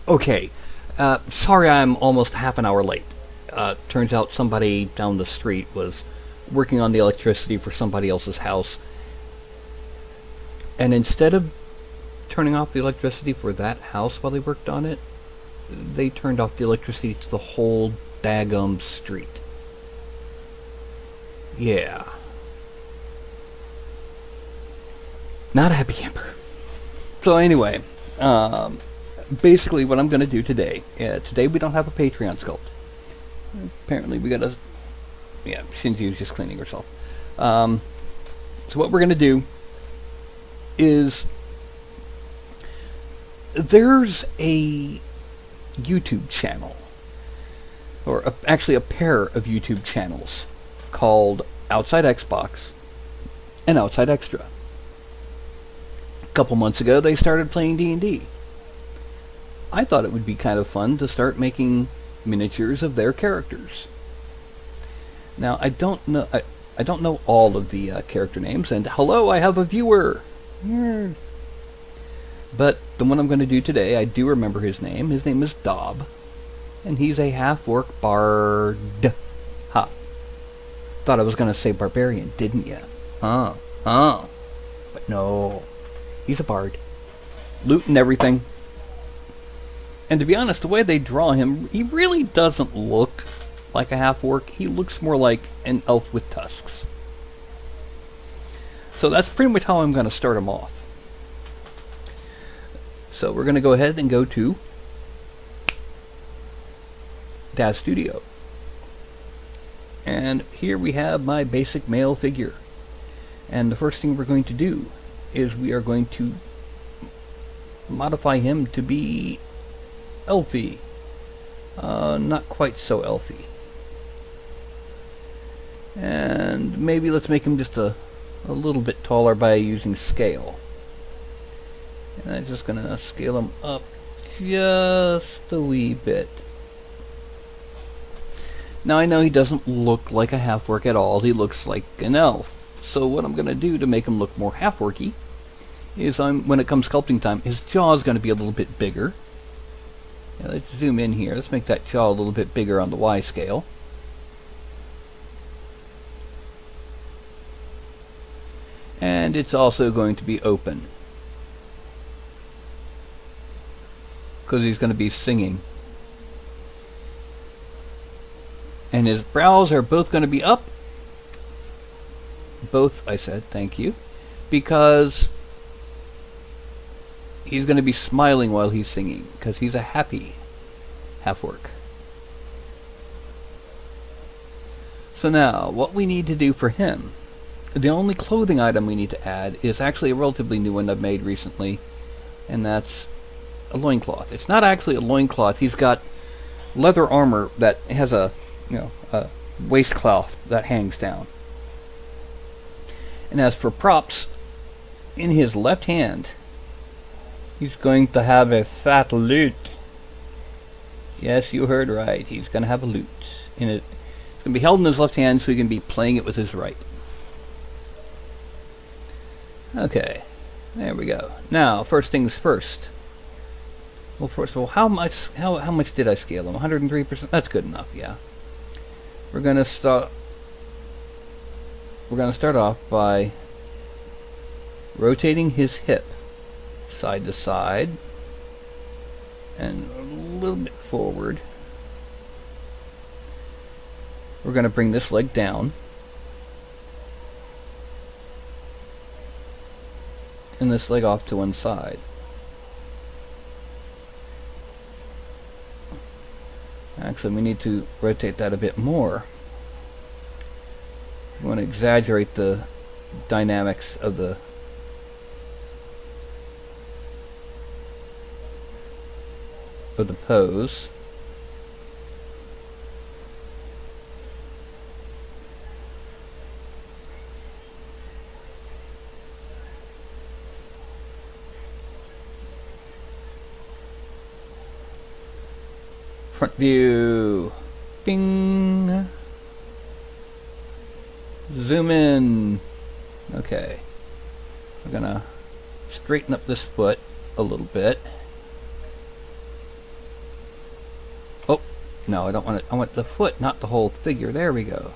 Okay, sorry I'm almost half an hour late. Turns out somebody down the street was working on the electricity for somebody else's house. And instead of turning off the electricity for that house while they worked on it, they turned off the electricity to the whole daggum street. Yeah. Not a happy camper. So anyway, basically what I'm going to do today, today we don't have a Patreon sculpt. Apparently we got to, yeah, Shinji was just cleaning herself. So what we're going to do is, there's a YouTube channel, or actually a pair of YouTube channels, called Outside Xbox and Outside Xtra. A couple months ago they started playing D&D. I thought it would be kind of fun to start making miniatures of their characters. Now I don't know all of the character names, and hello, I have a viewer. But the one I'm going to do today, I do remember his name. His name is Dob, and he's a half-orc bard. Ha. Thought I was going to say barbarian, didn't ya? But no. He's a bard. Loot and everything. And to be honest, the way they draw him, he really doesn't look like a half-orc. He looks more like an elf with tusks. So that's pretty much how I'm going to start him off. So we're going to go ahead and go to Daz Studio. And here we have my basic male figure. And the first thing we're going to do is we are going to modify him to be elfy. Not quite so elfy. And maybe let's make him just a little bit taller by using scale. And I'm just going to scale him up just a wee bit. Now I know he doesn't look like a half-orc at all. He looks like an elf. So what I'm going to do to make him look more half-orcy is when it comes sculpting time, his jaw is going to be a little bit bigger. Now let's zoom in here. Let's make that jaw a little bit bigger on the Y scale. And it's also going to be open, because he's going to be singing. And his brows are both going to be up. Both, I said, thank you. Because he's going to be smiling while he's singing, because he's a happy half-orc. So now, what we need to do for him, the only clothing item we need to add is actually a relatively new one I've made recently, and that's a loincloth. It's not actually a loincloth. He's got leather armor that has a waistcloth that hangs down. And as for props, in his left hand, he's going to have a fat lute. Yes, you heard right. He's going to have a lute in it. It's going to be held in his left hand, so he can be playing it with his right. Okay, there we go. Now, first things first. Well, first of all, how much did I scale him? 103%. That's good enough. Yeah. We're gonna start off by rotating his hip side to side and a little bit forward. We're gonna bring this leg down and this leg off to one side. Actually, we need to rotate that a bit more. We want to exaggerate the dynamics of the pose. Front view. Bing. Zoom in. Okay. We're gonna straighten up this foot a little bit. No, I don't want it. I want the foot, not the whole figure. There we go.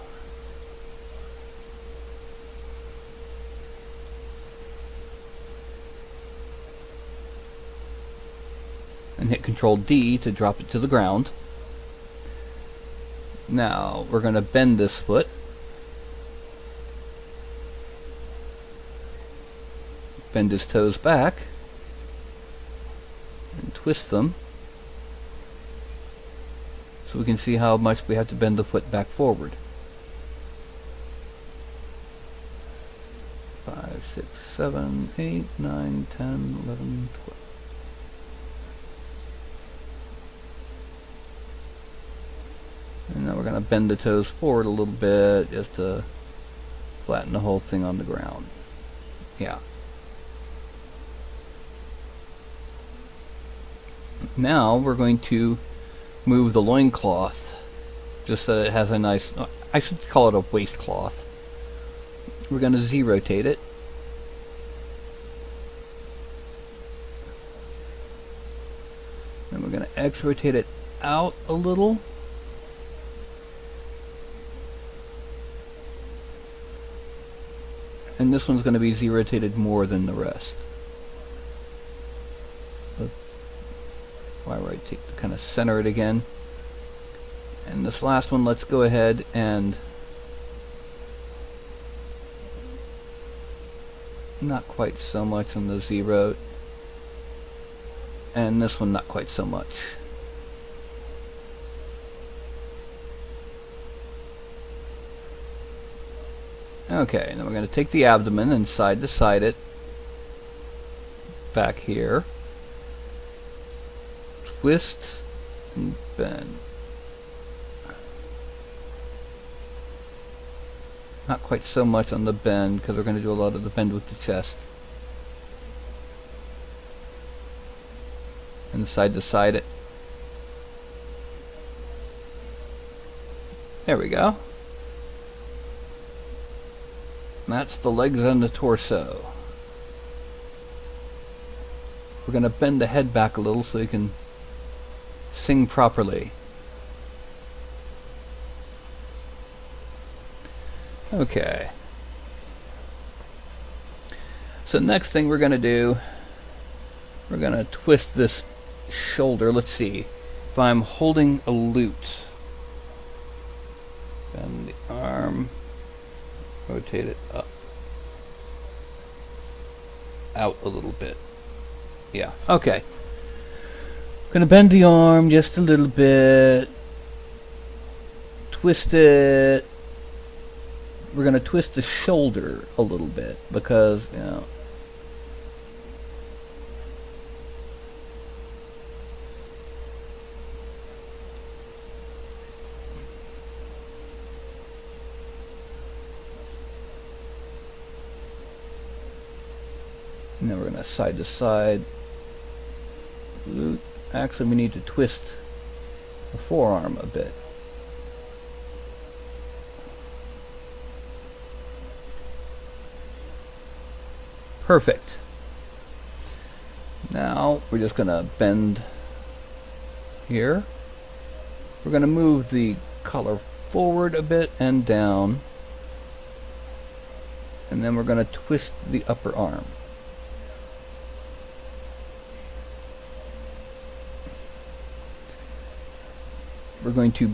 And hit Control D to drop it to the ground. Now we're going to bend this foot. Bend his toes back. And twist them. So we can see how much we have to bend the foot back forward. 5, 6, 7, 8, 9, 10, 11, 12. And now we're going to bend the toes forward a little bit just to flatten the whole thing on the ground. Yeah. Now we're going to move the loincloth just so it has a nice, I should call it a waistcloth. We're going to Z-rotate it. And we're going to X-rotate it out a little. And this one's going to be Z-rotated more than the rest. Why would I take to kind of center it again? And this last one, let's go ahead and not quite so much on the Z-rote. And this one not quite so much. Okay, then we're going to take the abdomen and side to side it back here. Twist and bend. Not quite so much on the bend because we're going to do a lot of the bend with the chest. And side to side it. There we go. That's the legs and the torso. We're going to bend the head back a little so you can sing properly. Okay. So next thing we're going to do, we're going to twist this shoulder. Let's see. If I'm holding a lute, bend the arm, rotate it up, out a little bit. Yeah, okay. Gonna bend the arm just a little bit, twist it. We're gonna twist the shoulder a little bit because, you know, and then we're going to side to side. Actually, we need to twist the forearm a bit. Perfect. Now we're just going to bend here. We're going to move the collar forward a bit and down. And then we're going to twist the upper arm. We're going to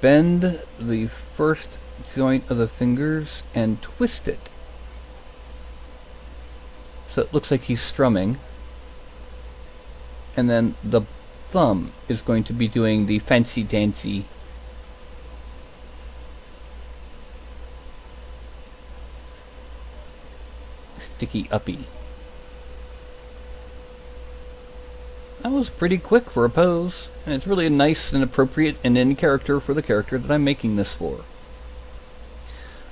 bend the first joint of the fingers and twist it so it looks like he's strumming, and then the thumb is going to be doing the fancy dancy sticky uppy. That was pretty quick for a pose, and it's really nice and appropriate and in character for the character that I'm making this for.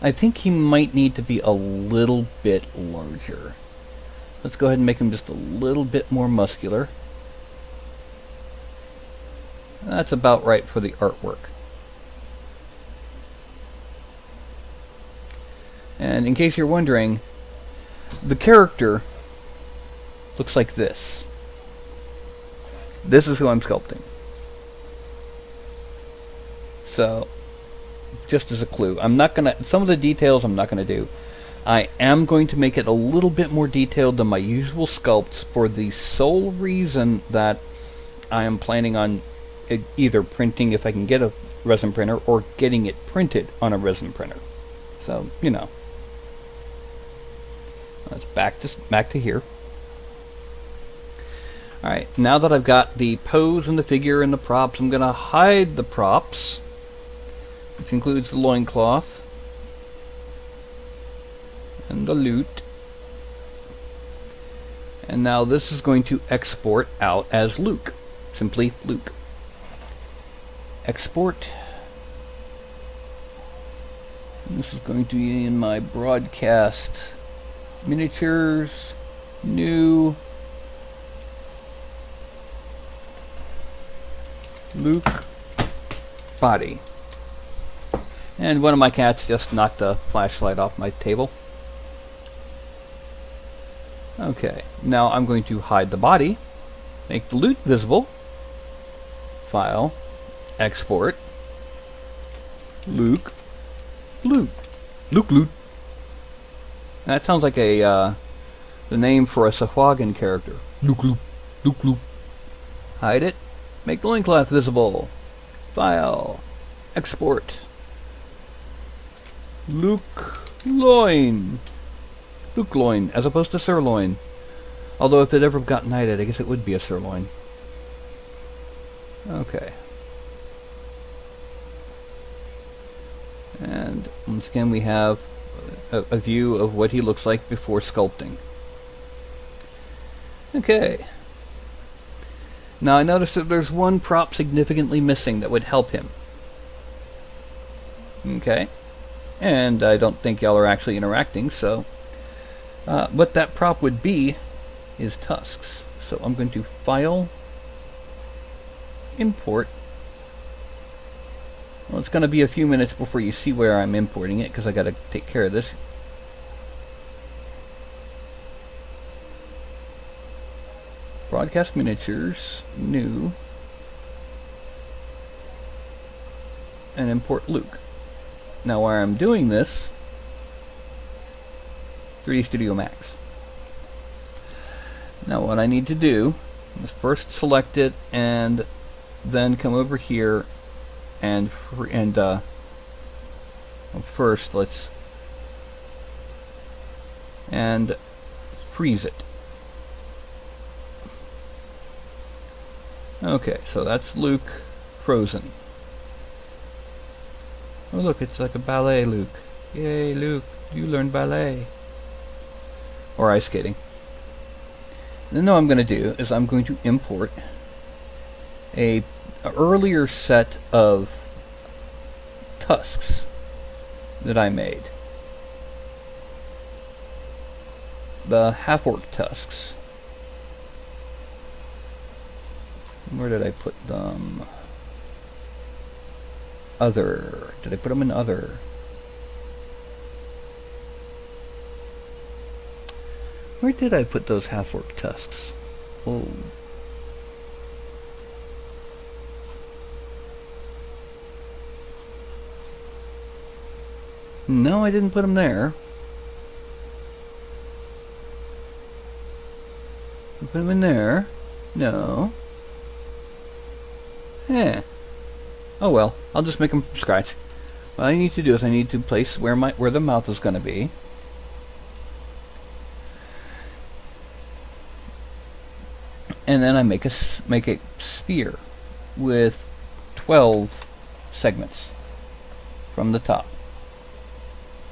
I think he might need to be a little bit larger. Let's go ahead and make him just a little bit more muscular. That's about right for the artwork. And in case you're wondering, the character looks like this. This is who I'm sculpting. So, just as a clue, I'm not gonna. Some of the details I'm not gonna do. I am going to make it a little bit more detailed than my usual sculpts for the sole reason that I am planning on either printing if I can get a resin printer or getting it printed on a resin printer. So, you know. Let's back to here. Alright, now that I've got the pose and the figure and the props, I'm going to hide the props, which includes the loincloth and the loot. And now this is going to export out as Luke. Simply Luke. Export. And this is going to be in my broadcast. Miniatures. New. Luke. Body. And one of my cats just knocked a flashlight off my table. Okay, now I'm going to hide the body, make the loot visible, file, export, Luke, loot, Luke loot. That sounds like the name for a Sahuagin character. Luke loot, Luke loot. Hide it, make the loincloth visible, file, export, Luke loin. Luke loin, as opposed to sirloin. Although if it ever got knighted, I guess it would be a sirloin. Okay. And once again we have a view of what he looks like before sculpting. Okay. Now I noticed that there's one prop significantly missing that would help him. Okay. And I don't think y'all are actually interacting, so what that prop would be is tusks. So I'm going to file, import. Well, it's going to be a few minutes before you see where I'm importing it because I got to take care of this. Broadcast miniatures, new, and import Luke. Now while I'm doing this, 3D Studio Max. Now what I need to do is first select it and then come over here and well, first let's and freeze it. Okay, so that's Luke frozen. Oh look, it's like a ballet Luke. Yay Luke, you learned ballet. Or ice skating. And then what I'm going to do is I'm going to import a earlier set of tusks that I made. The half-orc tusks. Where did I put them? Other. Did I put them in other? Where did I put those half-orc tusks? Oh. No, I didn't put them there. I put them in there. No. Eh. Oh well, I'll just make them from scratch. What I need to do is I need to place where the mouth is going to be. And then I make a sphere with 12 segments from the top.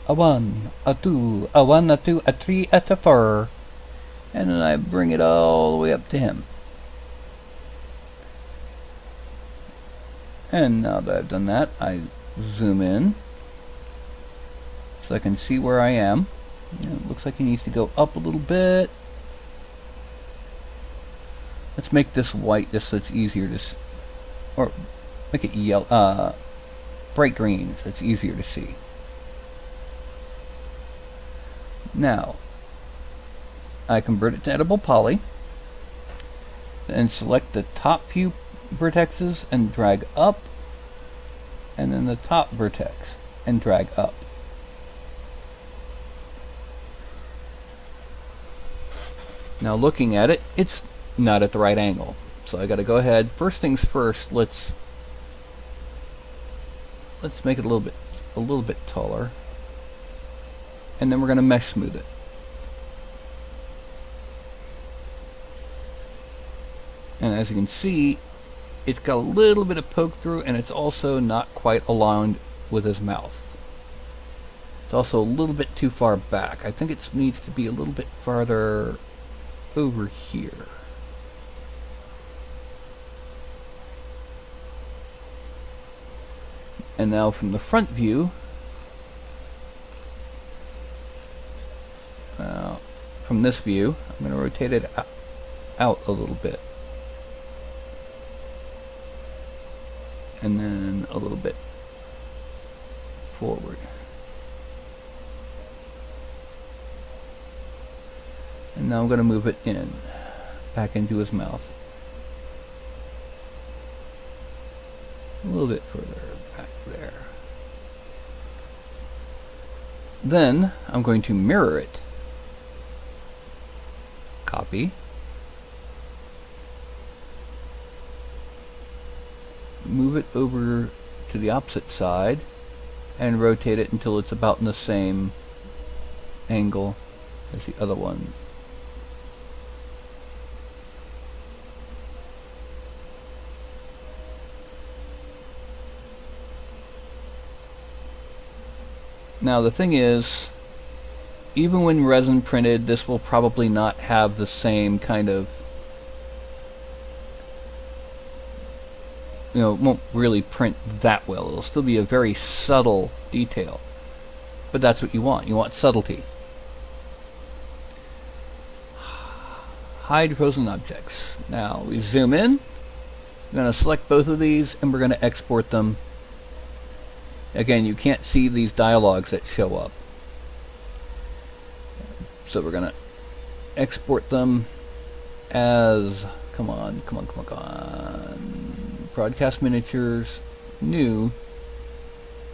A 1, a 2, a 1, a 2, a 3, a 4. And then I bring it all the way up to him. And now that I've done that, I zoom in so I can see where I am. It looks like he needs to go up a little bit. Let's make this white just so it's easier to see. Or make it yellow, bright green so it's easier to see. Now, I convert it to editable poly and select the top few vertexes and drag up and then the top vertex, and drag up. Now looking at it, it's not at the right angle. So I got to go ahead. First things first, let's make it a little bit taller. And then we're going to mesh smooth it. And as you can see, it's got a little bit of poke through, and it's also not quite aligned with his mouth. It's also a little bit too far back. I think it needs to be a little bit farther over here. And now from the front view, from this view, I'm going to rotate it out a little bit. And then a little bit forward. And now I'm going to move it back into his mouth. A little bit further back there. Then I'm going to mirror it. Copy. Move it over to the opposite side and rotate it until it's about in the same angle as the other one. Now the thing is, even when resin printed, this will probably not have the same kind of, it won't really print that well. It'll still be a very subtle detail. But that's what you want. You want subtlety. Hide frozen objects. Now we zoom in. We're going to select both of these and we're going to export them. Again, you can't see these dialogues that show up. So we're going to export them as, come on. Broadcast miniatures, new,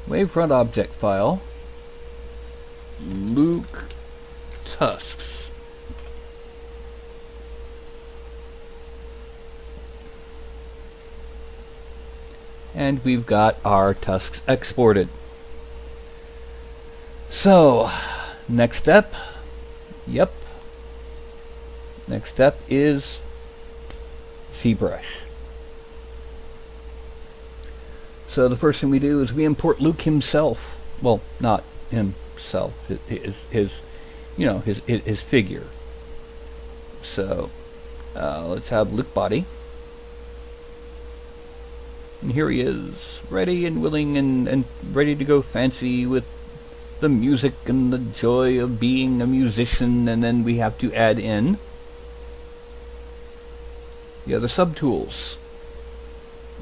wavefront object file, Luke tusks. And we've got our tusks exported. So, next step, next step is ZBrush. So the first thing we do is we import Luke himself. Well, not himself, his figure. So let's have Luke body. And here he is, ready and willing and ready to go fancy with the music and the joy of being a musician. And then we have to add in the other subtools.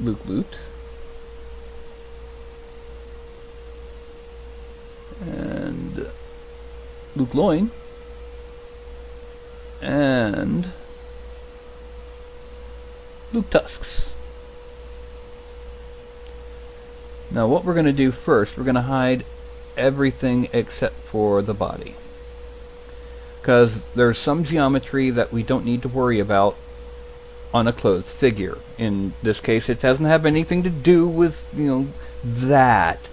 Luke Lute. And Luke Loin. And Luke Tusks. Now what we're going to do first, we're going to hide everything except for the body. Because there's some geometry that we don't need to worry about on a clothed figure. In this case, it doesn't have anything to do with, that.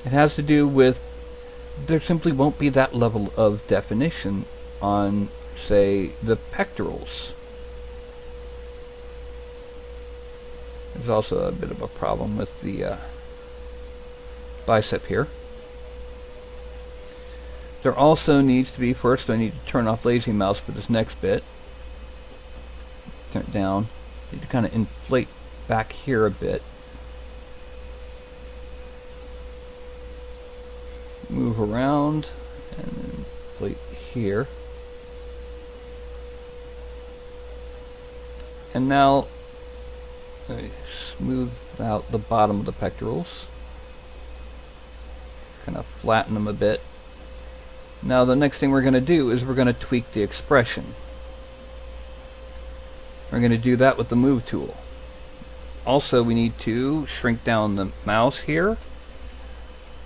It has to do with, there simply won't be that level of definition on, say, the pectorals. There's also a bit of a problem with the bicep here. There also needs to be, first I need to turn off lazy mouse for this next bit. Turn it down. Need to kind of inflate back here a bit. Move around and then inflate here. And now smooth out the bottom of the pectorals. Kind of flatten them a bit. Now the next thing we're going to do is we're going to tweak the expression. We're going to do that with the move tool. Also, we need to shrink down the mouse here,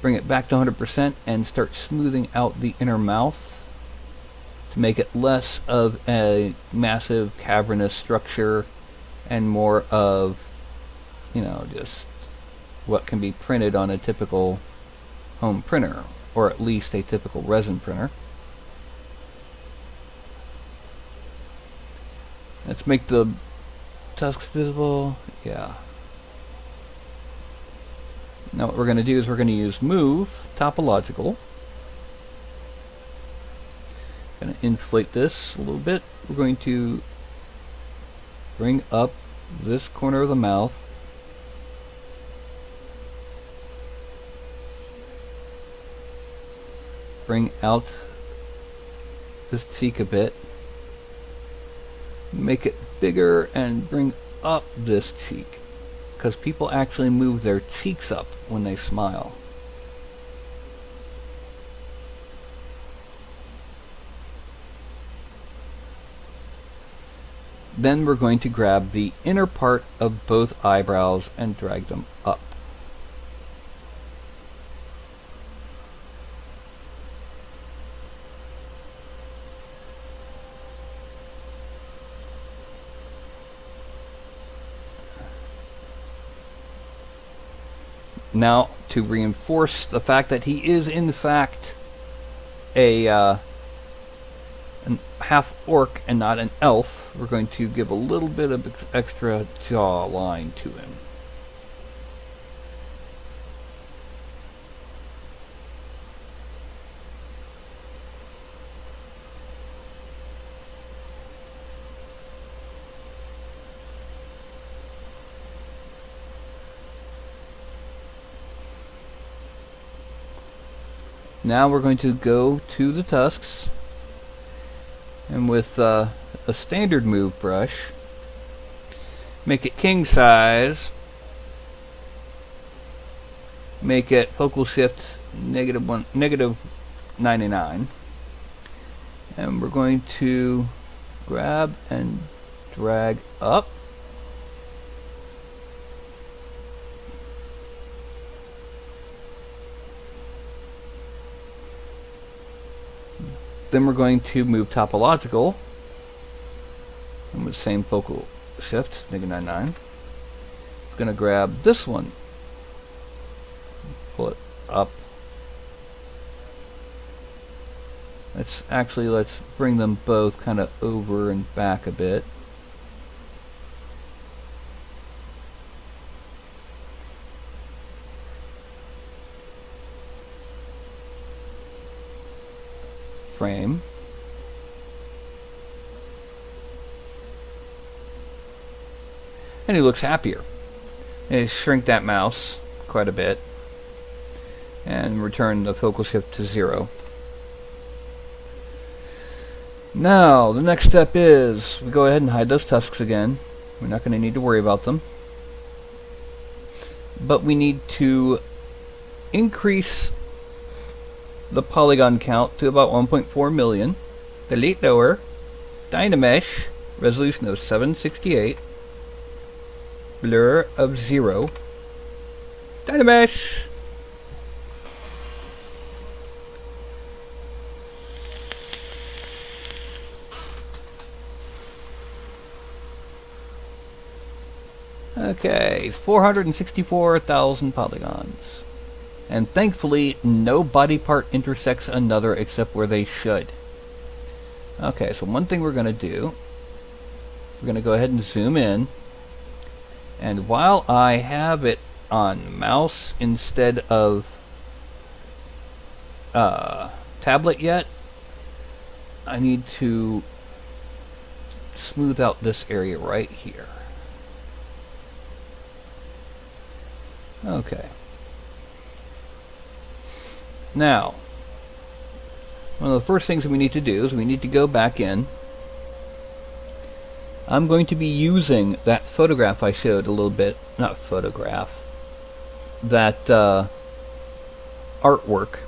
bring it back to 100%, and start smoothing out the inner mouth to make it less of a massive cavernous structure and more of, you know, just what can be printed on a typical home printer, or at least a typical resin printer. Let's make the tusks visible. Yeah. Now what we're going to do is we're going to use move topological. Going to inflate this a little bit. We're going to bring up this corner of the mouth. Bring out this cheek a bit. Make it bigger and bring up this cheek, because people actually move their cheeks up when they smile. Then we're going to grab the inner part of both eyebrows and drag them up. Now, to reinforce the fact that he is in fact a half-orc and not an elf, we're going to give a little bit of extra jaw line to him. Now we're going to go to the tusks, and with a standard move brush, make it king size, make it focal shift negative 99, and we're going to grab and drag up. Then we're going to move topological, and with the same focal shift, negative 99. It's going to grab this one, pull it up. Let's bring them both kind of over and back a bit. Frame. And he looks happier. And shrink that mouse quite a bit and return the focal shift to 0. Now the next step is we go ahead and hide those tusks again. We're not going to need to worry about them, but we need to increase the polygon count to about 1.4 million. Delete lower. Dynamesh. Resolution of 768. Blur of 0. Dynamesh. Okay, 464,000 polygons. And thankfully, no body part intersects another except where they should. Okay, so one thing we're going to do, we're going to go ahead and zoom in. And while I have it on mouse instead of tablet yet, I need to smooth out this area right here. Okay. Now, one of the first things that we need to do is we need to go back in. I'm going to be using that photograph I showed a little bit, not photograph, that artwork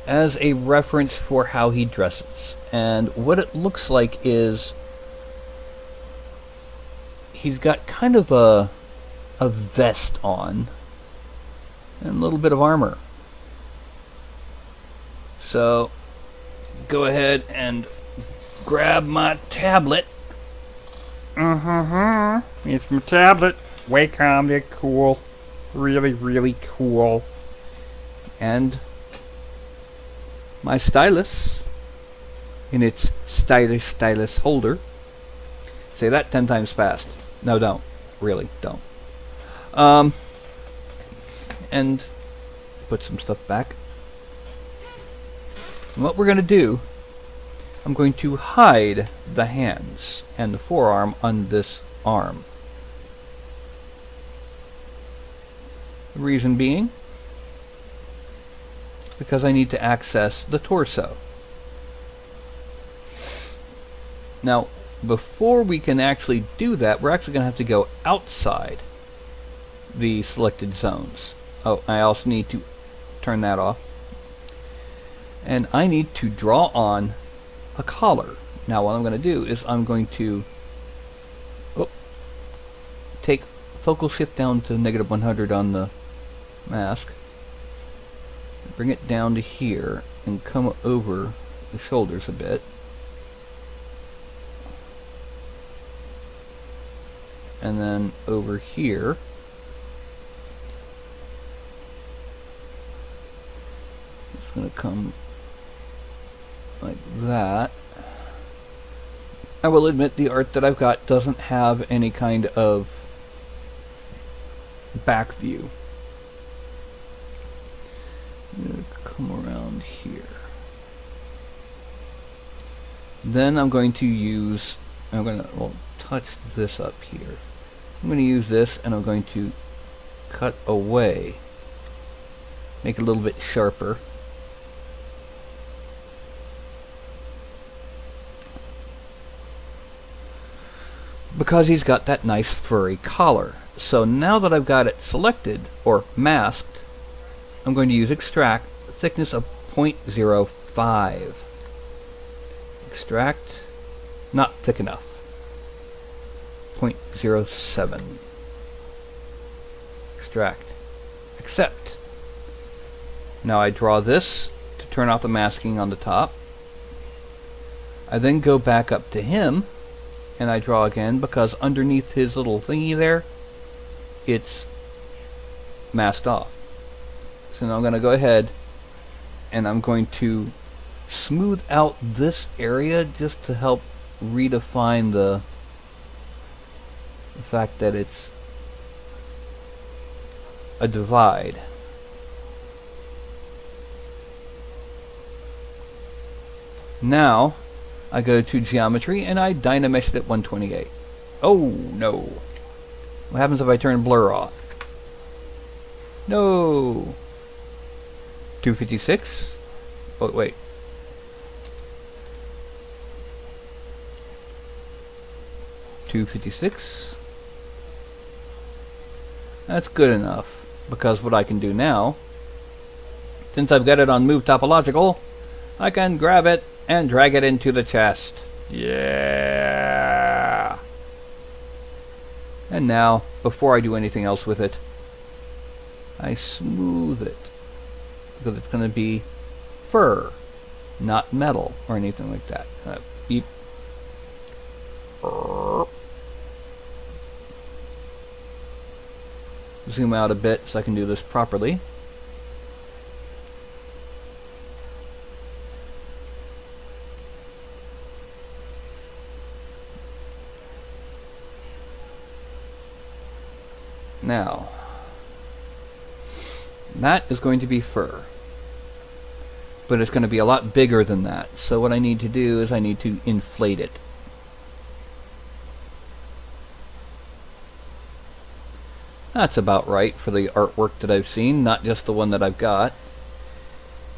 as a reference for how he dresses. And what it looks like is he's got kind of a vest on and a little bit of armor. So go ahead and grab my tablet. It's my tablet. Wacom, they're cool. Really, really cool. And my stylus in its stylus holder. Say that 10 times fast. No, don't. Really, don't. And put some stuff back. And what we're going to do, I'm going to hide the hands and the forearm on this arm. The reason being, because I need to access the torso. Now, before we can actually do that, we're actually going to have to go outside the selected zones. Oh, I also need to turn that off. And I need to draw on a collar. Now what I'm going to do is I'm going to take focal shift down to -100 on the mask, bring it down to here and come over the shoulders a bit, and then over here it's going to come like that. I will admit the art that I've got doesn't have any kind of back view. I'm going to come around here. Then I'm going to use, touch this up here. I'm going to use this and I'm going to cut away, make it a little bit sharper. Because he's got that nice furry collar. So now that I've got it selected or masked, I'm going to use extract, thickness of 0.05. Extract, not thick enough. 0.07. Extract. Accept. Now I draw this to turn off the masking on the top. I then go back up to him and I draw again because underneath his little thingy there, it's masked off. So now I'm going to go ahead and I'm going to smooth out this area just to help redefine the fact that it's a divide. Now I go to geometry and I dynamesh it at 128. Oh no. What happens if I turn blur off? No. 256. Oh wait. 256. That's good enough, because what I can do now, since I've got it on move topological, I can grab it and drag it into the chest. Yeah. And now, before I do anything else with it, I smooth it, because it's going to be fur, not metal or anything like that. Beep. Zoom out a bit so I can do this properly. Now, that is going to be fur, but it's going to be a lot bigger than that. So what I need to do is I need to inflate it. That's about right for the artwork that I've seen, not just the one that I've got.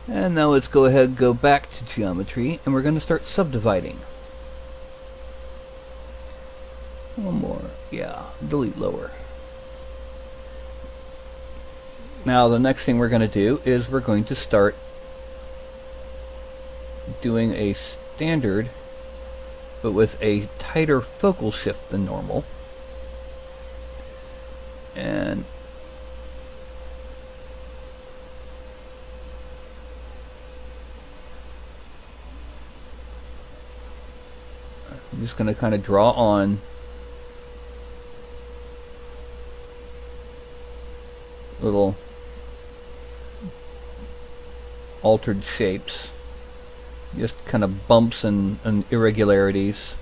And now let's go ahead and go back to geometry, and we're going to start subdividing. One more. Yeah, delete lower. Now the next thing we're going to do is we're going to start doing a standard, but with a tighter focal shift than normal. And I'm just going to kind of draw on little altered shapes, just kind of bumps and irregularities.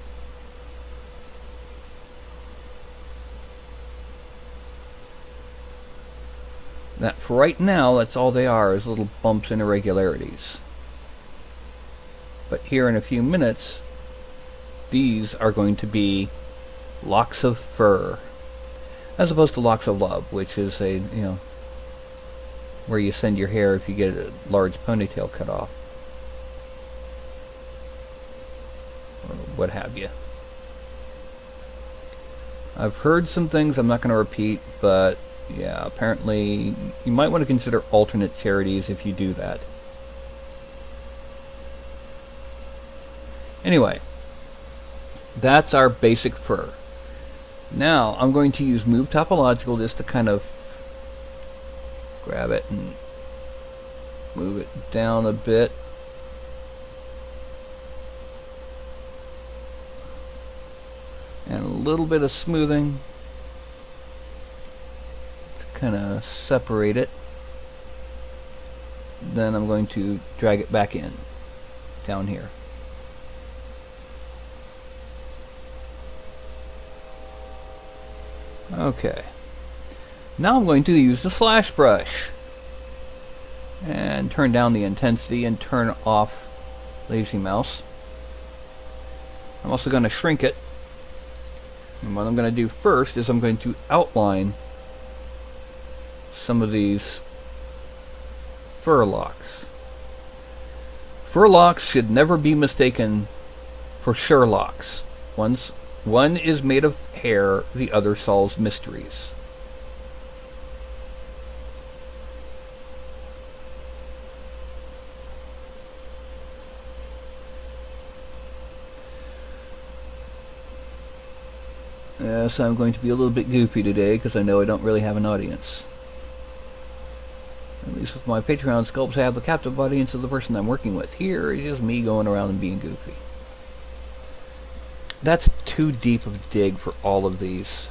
That for right now, that's all they are, is little bumps and irregularities. But here in a few minutes, these are going to be locks of fur, as opposed to locks of love, which is a, you know, where you send your hair if you get a large ponytail cut off, or what have you. I've heard some things I'm not going to repeat, but yeah, apparently you might want to consider alternate charities if you do that. Anyway, that's our basic fur. Now I'm going to use Move Topological just to kind of grab it and move it down a bit. And a little bit of smoothing to kind of separate it. Then I'm going to drag it back in, down here. Okay. Now I'm going to use the slash brush and turn down the intensity and turn off Lazy Mouse. I'm also going to shrink it. And what I'm going to do first is I'm going to outline some of these fur locks. Fur locks should never be mistaken for Sherlocks. One is made of hair, the other solves mysteries. So I'm going to be a little bit goofy today because I know I don't really have an audience. At least with my Patreon sculpts, I have a captive audience of the person I'm working with. Here is just me going around and being goofy. That's too deep of a dig for all of these.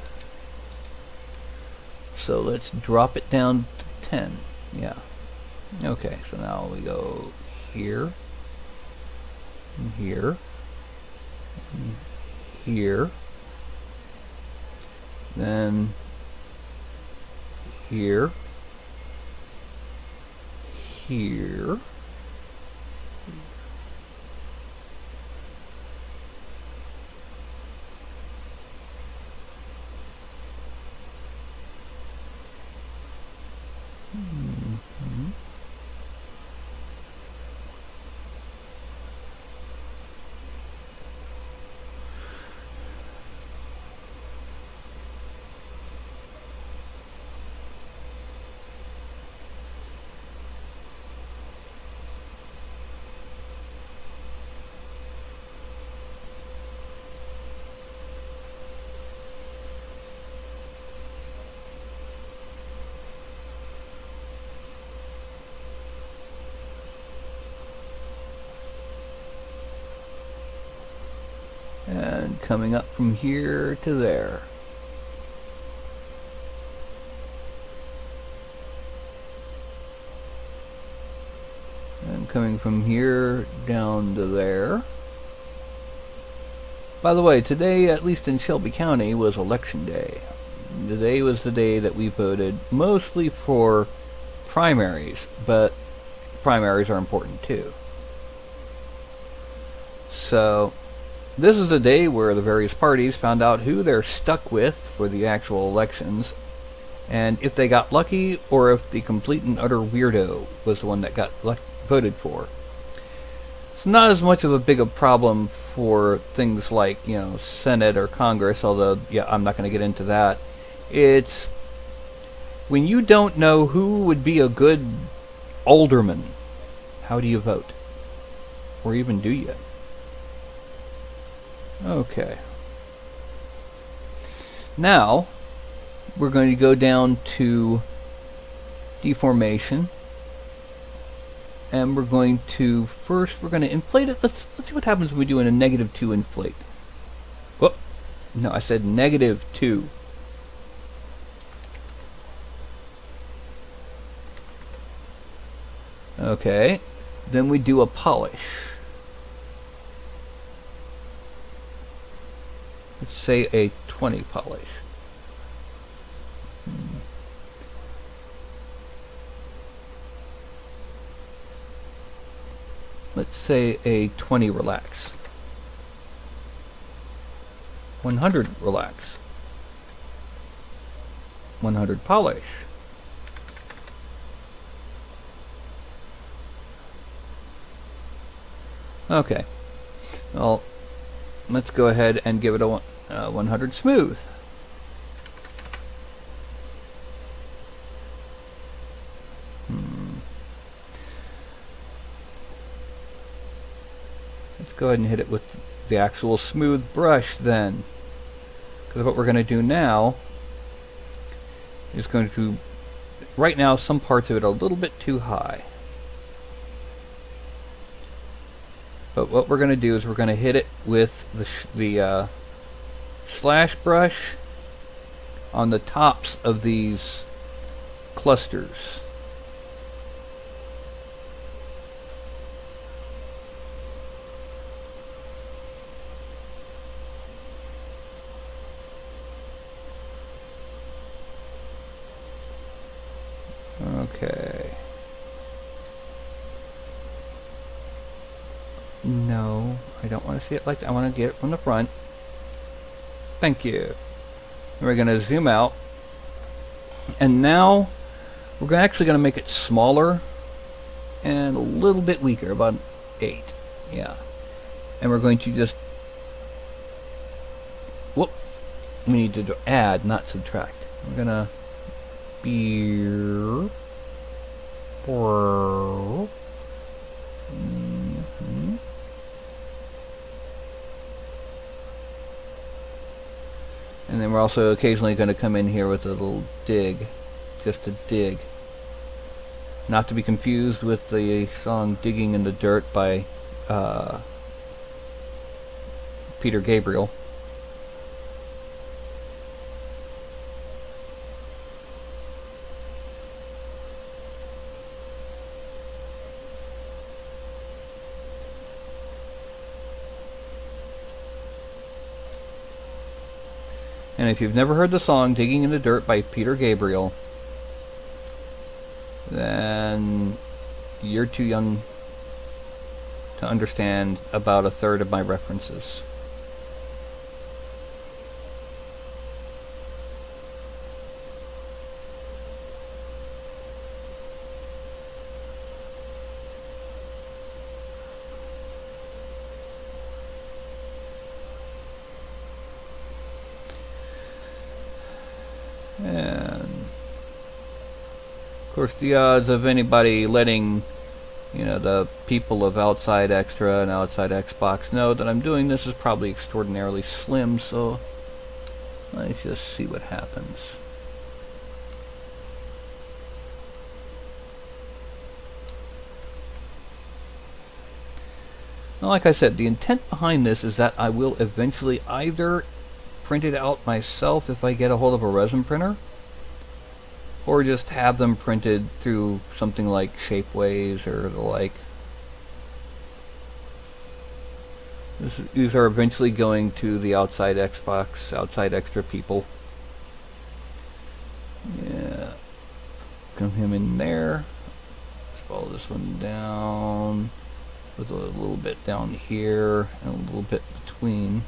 So let's drop it down to 10. Yeah. Okay, so now we go here, and here, and here, then here, here, and coming up from here to there. And coming from here down to there. By the way, today, at least in Shelby County, was election day. Today was the day that we voted mostly for primaries, but primaries are important too. So this is the day where the various parties found out who they're stuck with for the actual elections, and if they got lucky, or if the complete and utter weirdo was the one that got voted for. It's not as much of a big a problem for things like, you know, Senate or Congress, although, yeah, I'm not going to get into that. It's when you don't know who would be a good alderman, how do you vote? Or even do you? Okay. Now, we're going to go down to deformation, and we're going to inflate it. Let's see what happens when we do a -2 inflate. Whoop. No, I said -2. Okay, then we do a polish. Let's say a 20 polish. Let's say a 20 relax. 100 relax. 100 polish. Okay. Well, let's go ahead and give it a 100 smooth. Let's go ahead and hit it with the actual smooth brush then. Because what we're going to do now is going to, right now some parts of it are a little bit too high. But what we're going to do is we're going to hit it with the slash brush on the tops of these clusters. Okay. No, I don't want to see it like that. I want to get it from the front. Thank you. And we're going to zoom out. And now we're actually going to make it smaller and a little bit weaker, about 8. Yeah. And we're going to just... Whoop. We need to add, not subtract. We're going to... And then we're also occasionally going to come in here with a little dig, just a dig. Not to be confused with the song Digging in the Dirt by Peter Gabriel. And if you've never heard the song Digging in the Dirt by Peter Gabriel, then you're too young to understand about a third of my references. And of course the odds of anybody letting, you know, the people of Outside Xtra and Outside Xbox know that I'm doing this is probably extraordinarily slim, so let's just see what happens. Now, like I said, the intent behind this is that I will eventually either print it out myself if I get a hold of a resin printer, or just have them printed through something like Shapeways or the like. These are eventually going to the Outside Xbox, Outside Xtra people. Yeah. Come him in there. Let's follow this one down with a little bit down here and a little bit between.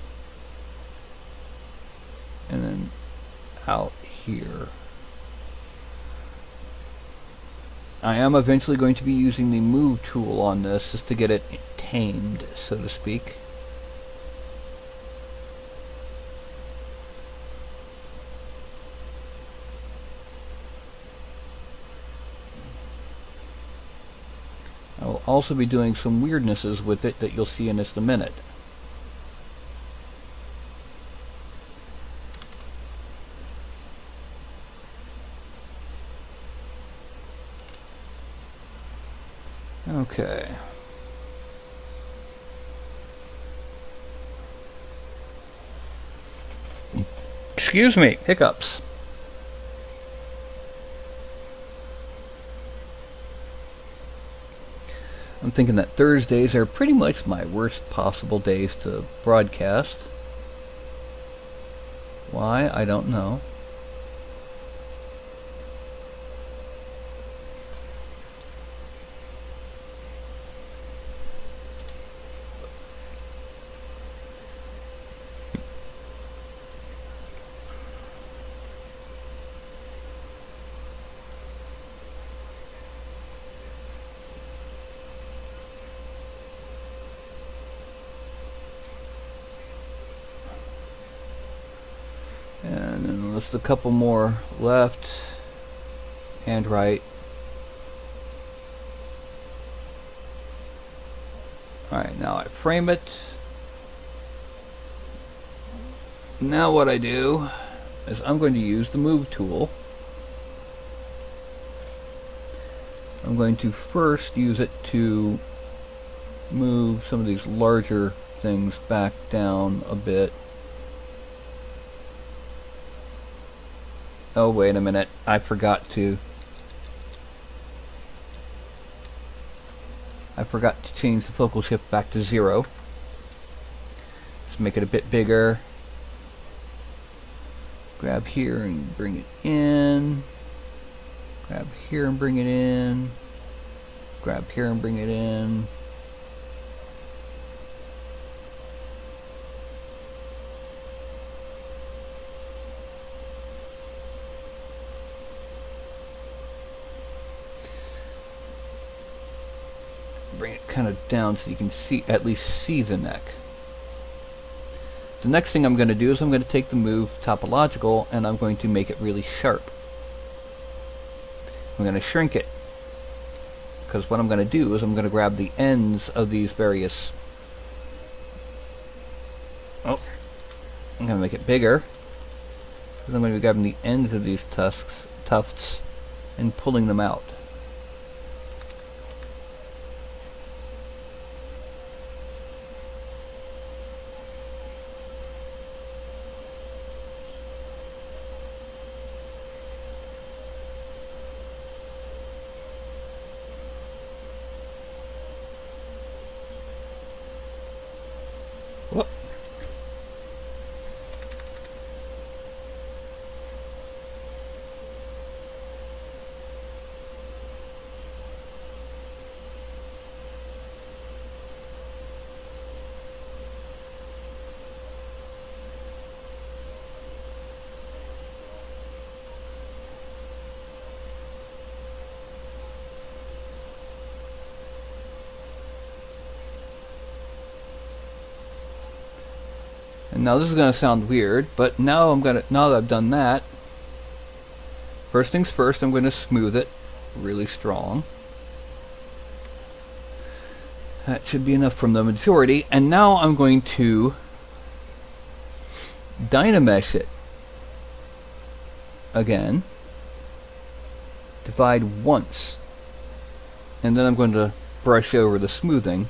And then out here. I am eventually going to be using the move tool on this just to get it tamed, so to speak. I will also be doing some weirdnesses with it that you'll see in just a minute. Okay. Excuse me. Hiccups. I'm thinking that Thursdays are pretty much my worst possible days to broadcast. Why? I don't know. And then just a couple more left and right. Alright, now I frame it. Now what I do is I'm going to use the move tool. I'm going to first use it to move some of these larger things back down a bit. Oh, wait a minute. I forgot to change the focal shift back to 0. Let's make it a bit bigger. Grab here and bring it in. Grab here and bring it in. Grab here and bring it in. Bring it kind of down so you can see, at least see the neck. The next thing I'm going to do is I'm going to take the move topological and I'm going to make it really sharp. I'm going to shrink it, because what I'm going to do is I'm going to grab the ends of these various... Oh, I'm going to make it bigger. I'm going to be grabbing the ends of these tufts and pulling them out. Whoop. And now this is going to sound weird, but now that I've done that, first things first, I'm going to smooth it really strong. That should be enough from the majority. And now I'm going to dynamesh it again. Divide once. And then I'm going to brush over the smoothing.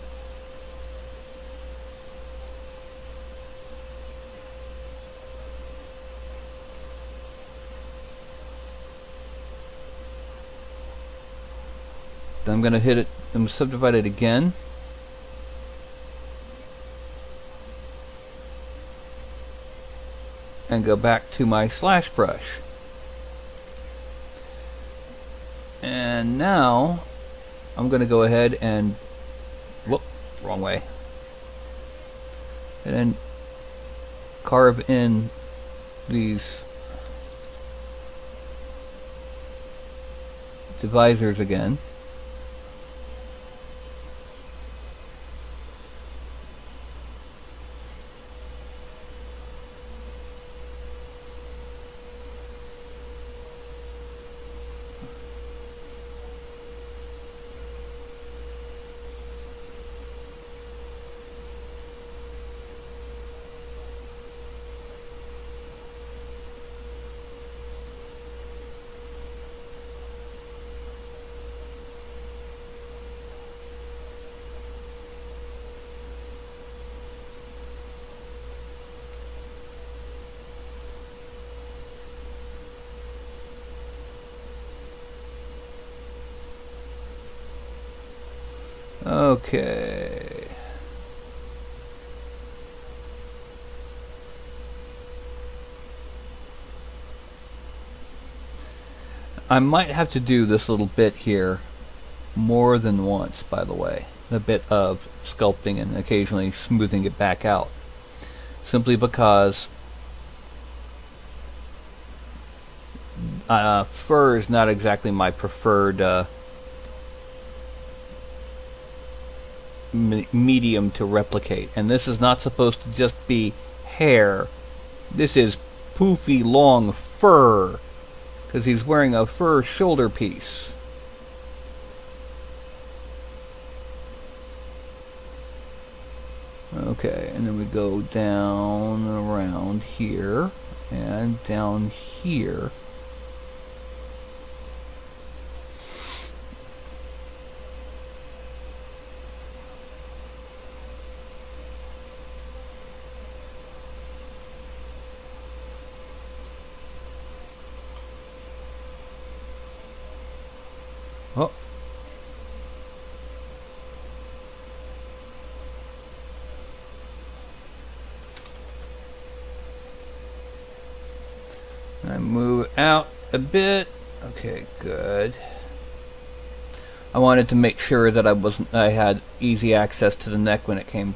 Then I'm going to hit it and subdivide it again. And go back to my slash brush. And now I'm going to go ahead and, whoop, wrong way. And then carve in these divisors again. Okay. I might have to do this little bit here more than once, by the way. A bit of sculpting and occasionally smoothing it back out. Simply because fur is not exactly my preferred medium to replicate. And this is not supposed to just be hair. This is poofy long fur, because he's wearing a fur shoulder piece. Okay, and then we go down around here and down here. Oh. I move out a bit. Okay, good. I wanted to make sure that I had easy access to the neck when it came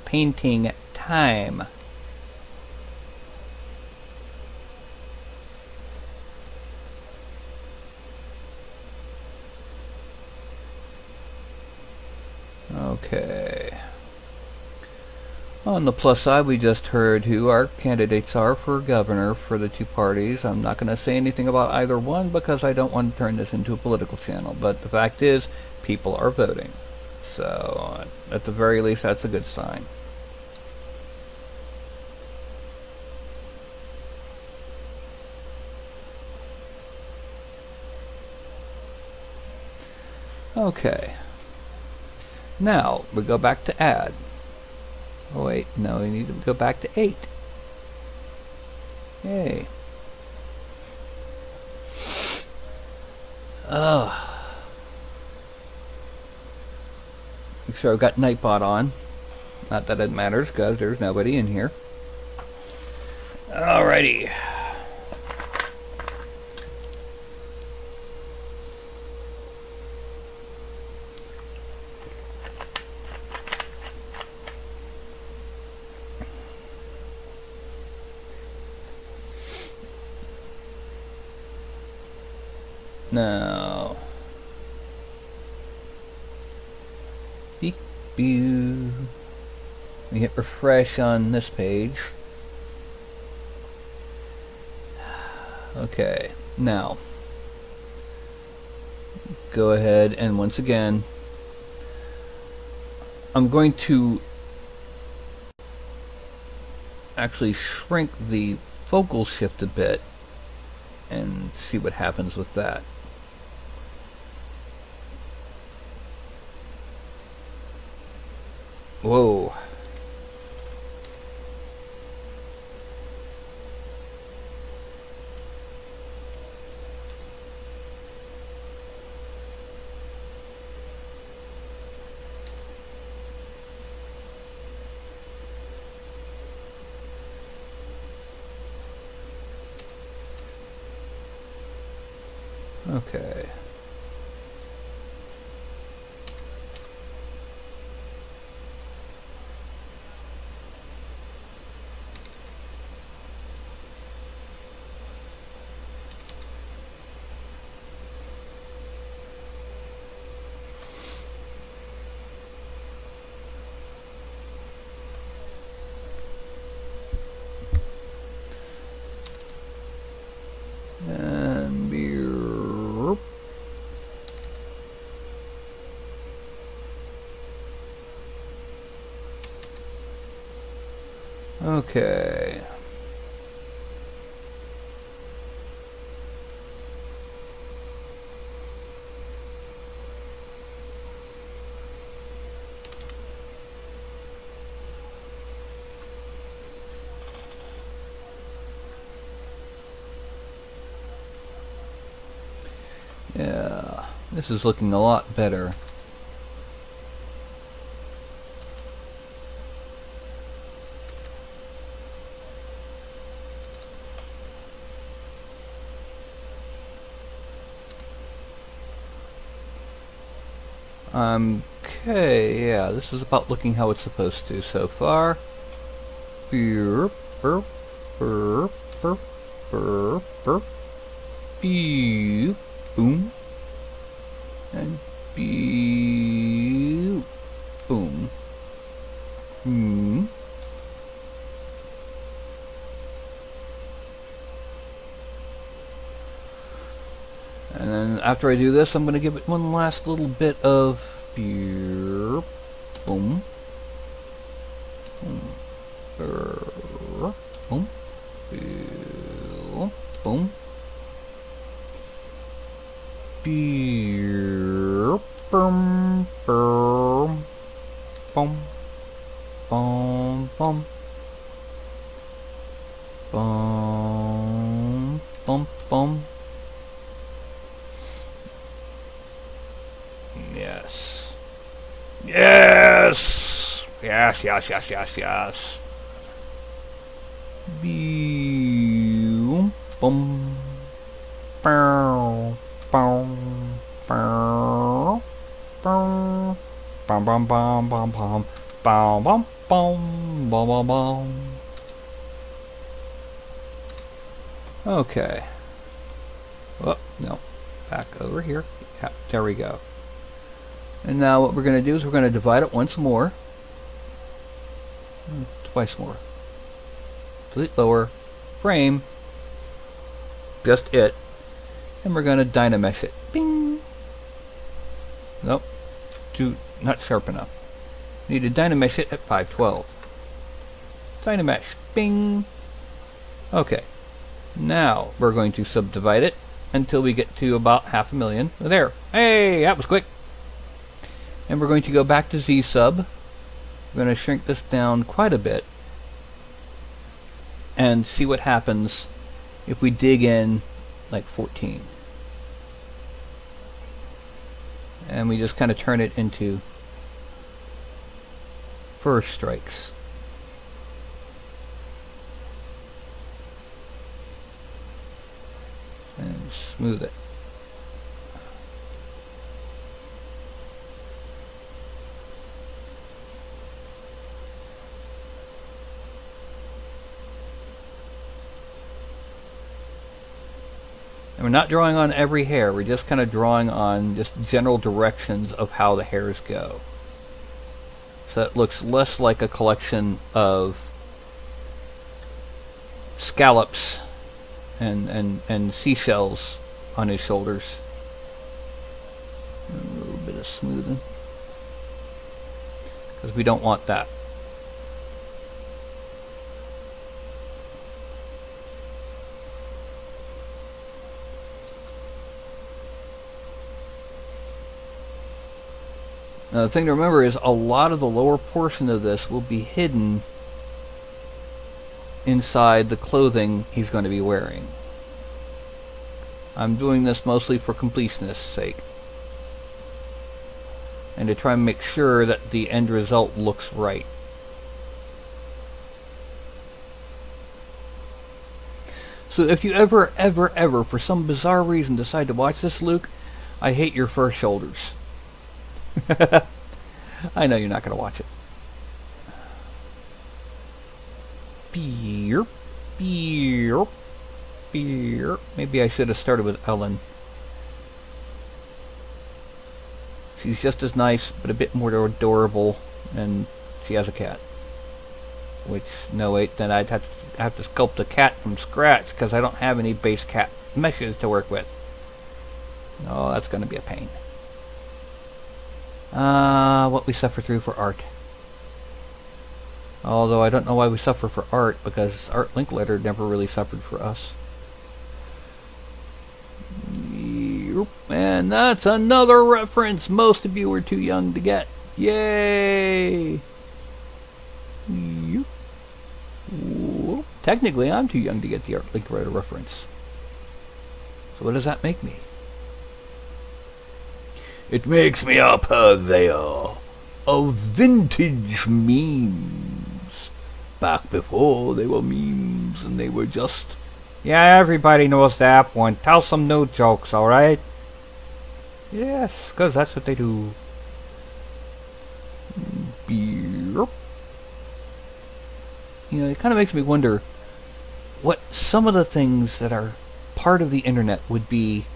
painting time. Okay. On the plus side, we just heard who our candidates are for governor for the two parties. I'm not going to say anything about either one because I don't want to turn this into a political channel. But the fact is, people are voting. So, at the very least, that's a good sign. Okay. Now, we go back to add. Oh wait, no, we need to go back to 8. Yay. Make sure I've got Nightbot on. Not that it matters, because there's nobody in here. Alrighty. Now, beep boo. We hit refresh on this page. Okay, now go ahead and once again, I'm going to actually shrink the focal shift a bit and see what happens with that. Whoa. Okay. And beer. Okay. Yeah, this is looking a lot better. Okay, yeah, this is about looking how it's supposed to so far. Burp, burp, burp, burp, burp, burp. Beep, boom. And beep, boom. Hmm. And then after I do this, I'm going to give it one last little bit of beer. Boom. Boom. Beer. Boom. Beer. Boom. Beer. Boom. Boom. Boom. Boom. Boom. Boom. Boom. Boom. Yes. Yes! Yes, yes, yes, yes, yes. Boom. Boom. Bow. Bow. Bow. Bow. Bum bum bum bum bum. Bow bum bum bum bum bum. Okay. Oh, no. Back over here. Yeah, there we go. And now what we're going to do is we're going to divide it once more. Twice more. Delete lower. Frame. Just it. And we're going to dynamesh it. Bing! Nope. Not sharp enough. Need to dynamesh it at 512. Dynamesh. Bing! Okay. Now we're going to subdivide it until we get to about 500,000. There. Hey! That was quick. And we're going to go back to Z sub. We're going to shrink this down quite a bit and see what happens if we dig in like 14. And we just kind of turn it into first strikes. And smooth it. And we're not drawing on every hair, we're just kind of drawing on just general directions of how the hairs go. So it looks less like a collection of scallops and seashells on his shoulders. A little bit of smoothing. Because we don't want that. Now the thing to remember is a lot of the lower portion of this will be hidden inside the clothing he's going to be wearing. I'm doing this mostly for completionist's sake. And to try and make sure that the end result looks right. So if you ever, for some bizarre reason decide to watch this, Luke, I hate your fur shoulders. I know you're not going to watch it. Beer, beer, beer. Maybe I should have started with Ellen. She's just as nice, but a bit more adorable, and she has a cat. Which, no wait, then I'd have to sculpt a cat from scratch, because I don't have any base cat meshes to work with. Oh, that's going to be a pain. What we suffer through for art. Although I don't know why we suffer for art, because Art Linkletter never really suffered for us. And that's another reference most of you were too young to get. Yay! Technically, I'm too young to get the Art Linkletter reference. So what does that make me? It makes me a purveyor of vintage memes. Back before they were memes and they were just... Yeah, everybody knows that one. Tell some new jokes, alright? Yes, 'cause that's what they do. it kind of makes me wonder what some of the things that are part of the internet would be,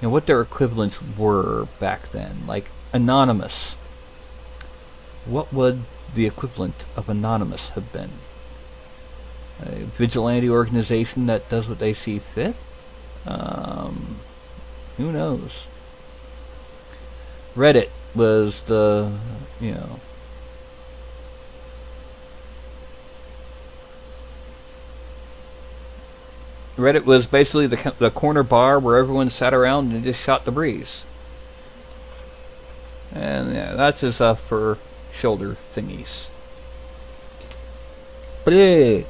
what their equivalents were back then. Like Anonymous. What would the equivalent of Anonymous have been? A vigilante organization that does what they see fit? Who knows? Reddit was the, Reddit was basically the corner bar where everyone sat around and just shot the breeze. And yeah, that's his fur shoulder thingies. Bleh.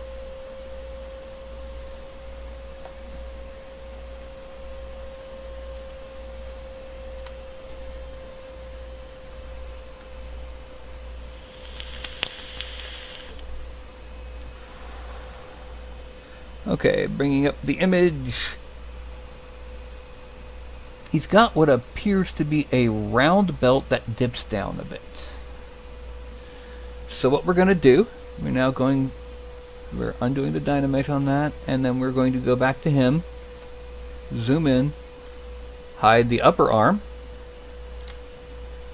Okay, bringing up the image. He's got what appears to be a round belt that dips down a bit. So what we're going to do, we're undoing the dynamite on that, and then we're going to go back to him, zoom in, hide the upper arm,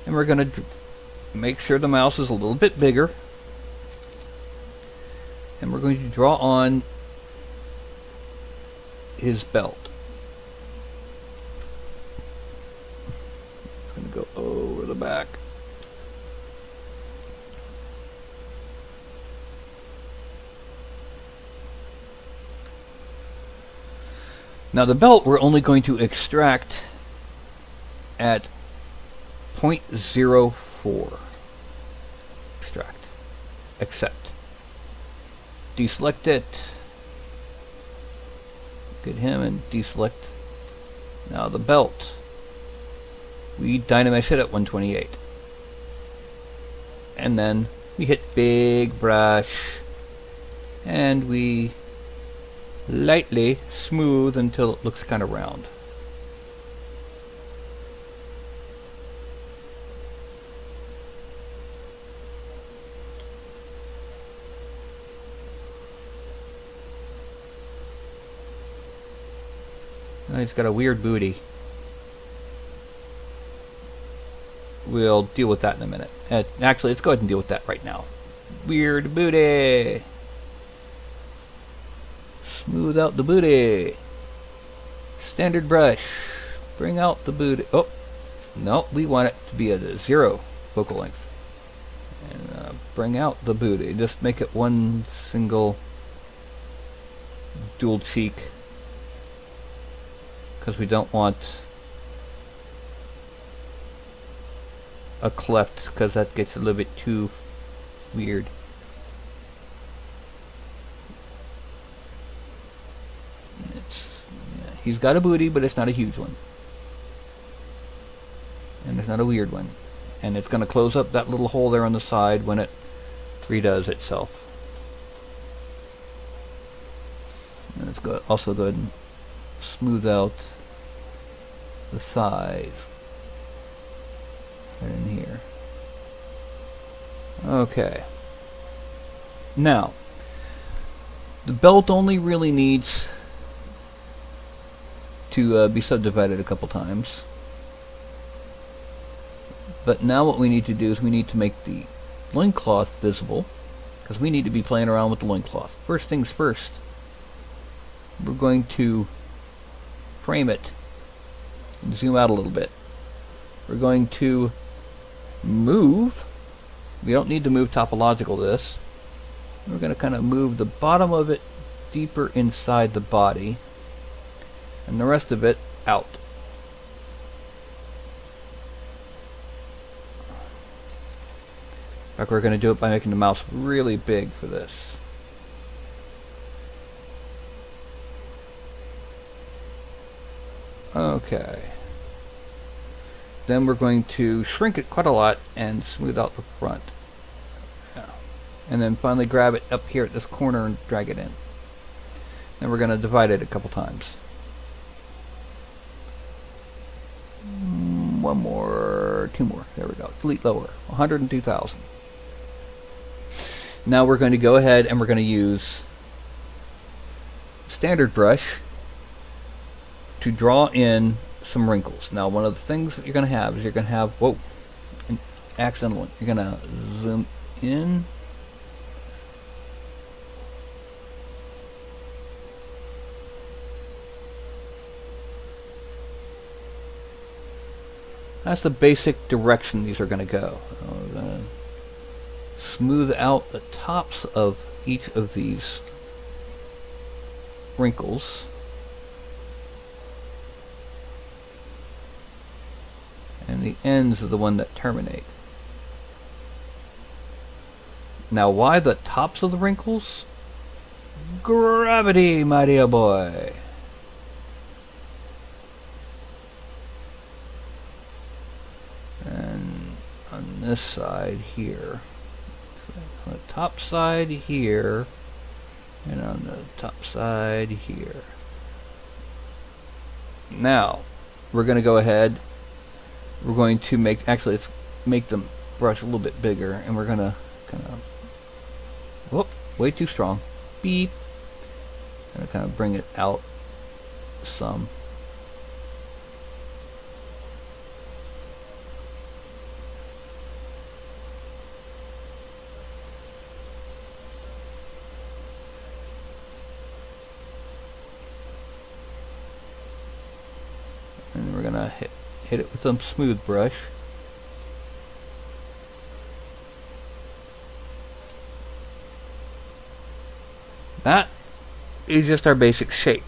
and we're going to make sure the mouse is a little bit bigger, and we're going to draw on his belt. It's going to go over the back. Now the belt we're only going to extract at 0.04. Extract. Accept. Deselect it. Get him and deselect. Now the belt. We dynamesh it at 128. And then we hit big brush. And we lightly smooth until it looks kind of round. Oh, he's got a weird booty. We'll deal with that in a minute. Actually, let's go ahead and deal with that right now. Weird booty. Smooth out the booty. Standard brush. Bring out the booty. Oh, no, we want it to be at a 0 focal length. And bring out the booty. Just make it one single dual cheek. Because we don't want a cleft, because that gets a little bit too weird. He's got a booty, but it's not a huge one. And it's not a weird one. And it's going to close up that little hole there on the side when it redoes itself. And let's also go ahead and smooth out the thighs right in here. Okay. Now, the belt only really needs to be subdivided a couple times. But now what we need to do is we need to make the loincloth visible, because we need to be playing around with the loincloth. First things first, we're going to frame it and zoom out a little bit. We're going to move. We don't need to move topological this. We're going to kind of move the bottom of it deeper inside the body and the rest of it out. In fact, we're going to do it by making the mouse really big for this. Okay. Then we're going to shrink it quite a lot and smooth out the front. Yeah. And then finally grab it up here at this corner and drag it in. Then we're going to divide it a couple times. One more, two more. There we go. Delete lower. 102,000. Now we're going to go ahead and we're going to use standard brush to draw in some wrinkles. Now one of the things that you're going to have is you're going to have, whoa, an accidental one. You're going to zoom in. That's the basic direction these are going to go. I'm going to smooth out the tops of each of these wrinkles. And the ends are the one that terminate. Now why the tops of the wrinkles? Gravity, my dear boy. And on this side here. So on the top side here. And on the top side here. Now, we're going to go ahead. We're going to make, actually let's make the brush a little bit bigger, and we're going to kind of, whoop, way too strong. Beep. And kind of bring it out some. And we're going to hit it with some smooth brush. That is just our basic shape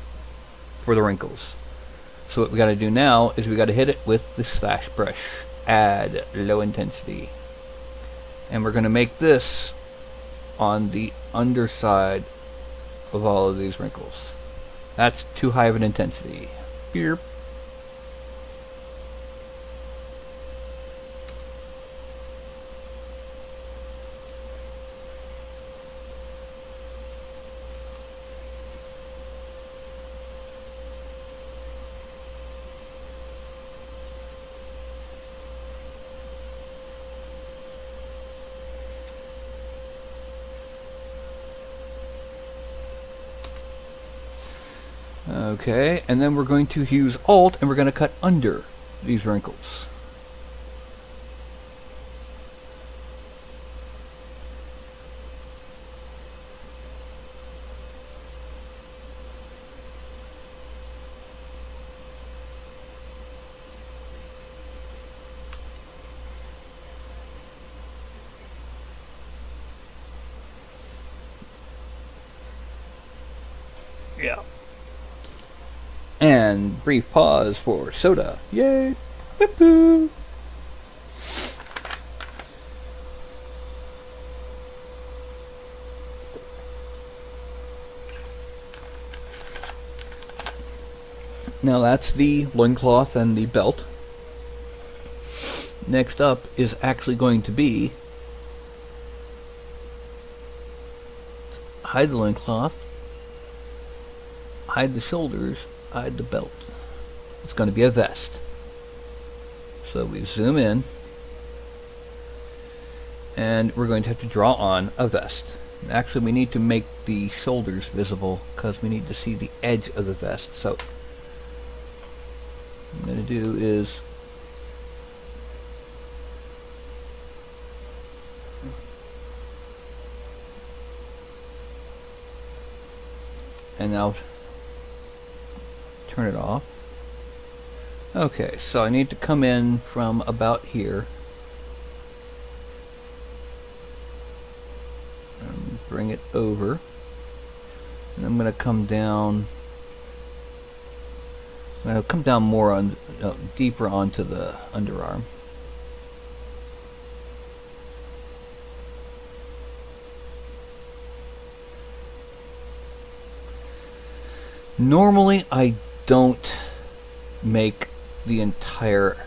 for the wrinkles. So what we got to do now is we got to hit it with the slash brush. Add low intensity. And we're going to make this on the underside of all of these wrinkles. That's too high of an intensity. Beep. Okay, and then we're going to use Alt and we're going to cut under these wrinkles. Yeah. And brief pause for soda. Yay! Whoop-hoo. Now that's the loincloth and the belt. Next up is actually going to be hide the loincloth, hide the shoulders, hide the belt. It's going to be a vest. So we zoom in, and we're going to have to draw on a vest. Actually, we need to make the shoulders visible because we need to see the edge of the vest. So what I'm going to do is and now turn it off. Okay, so I need to come in from about here and bring it over, and I'm going to come down. I'm going to come down more on deeper onto the underarm. Normally I don't make the entire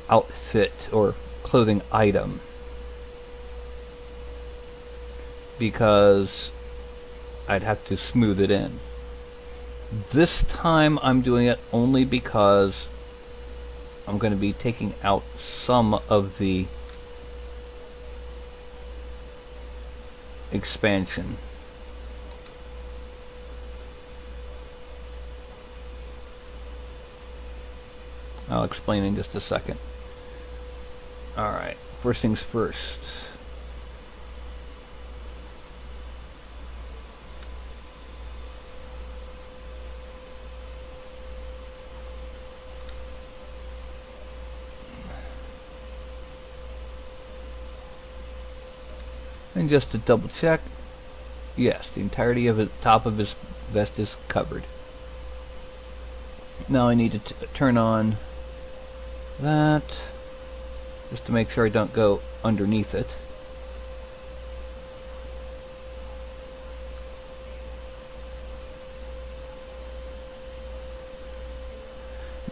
outfit or clothing item because I'd have to smooth it in. This time I'm doing it only because I'm going to be taking out some of the expansion. I'll explain in just a second. Alright, first things first. And just to double check, yes, the entirety of the top of his vest is covered. Now I need to turn on that, just to make sure I don't go underneath it.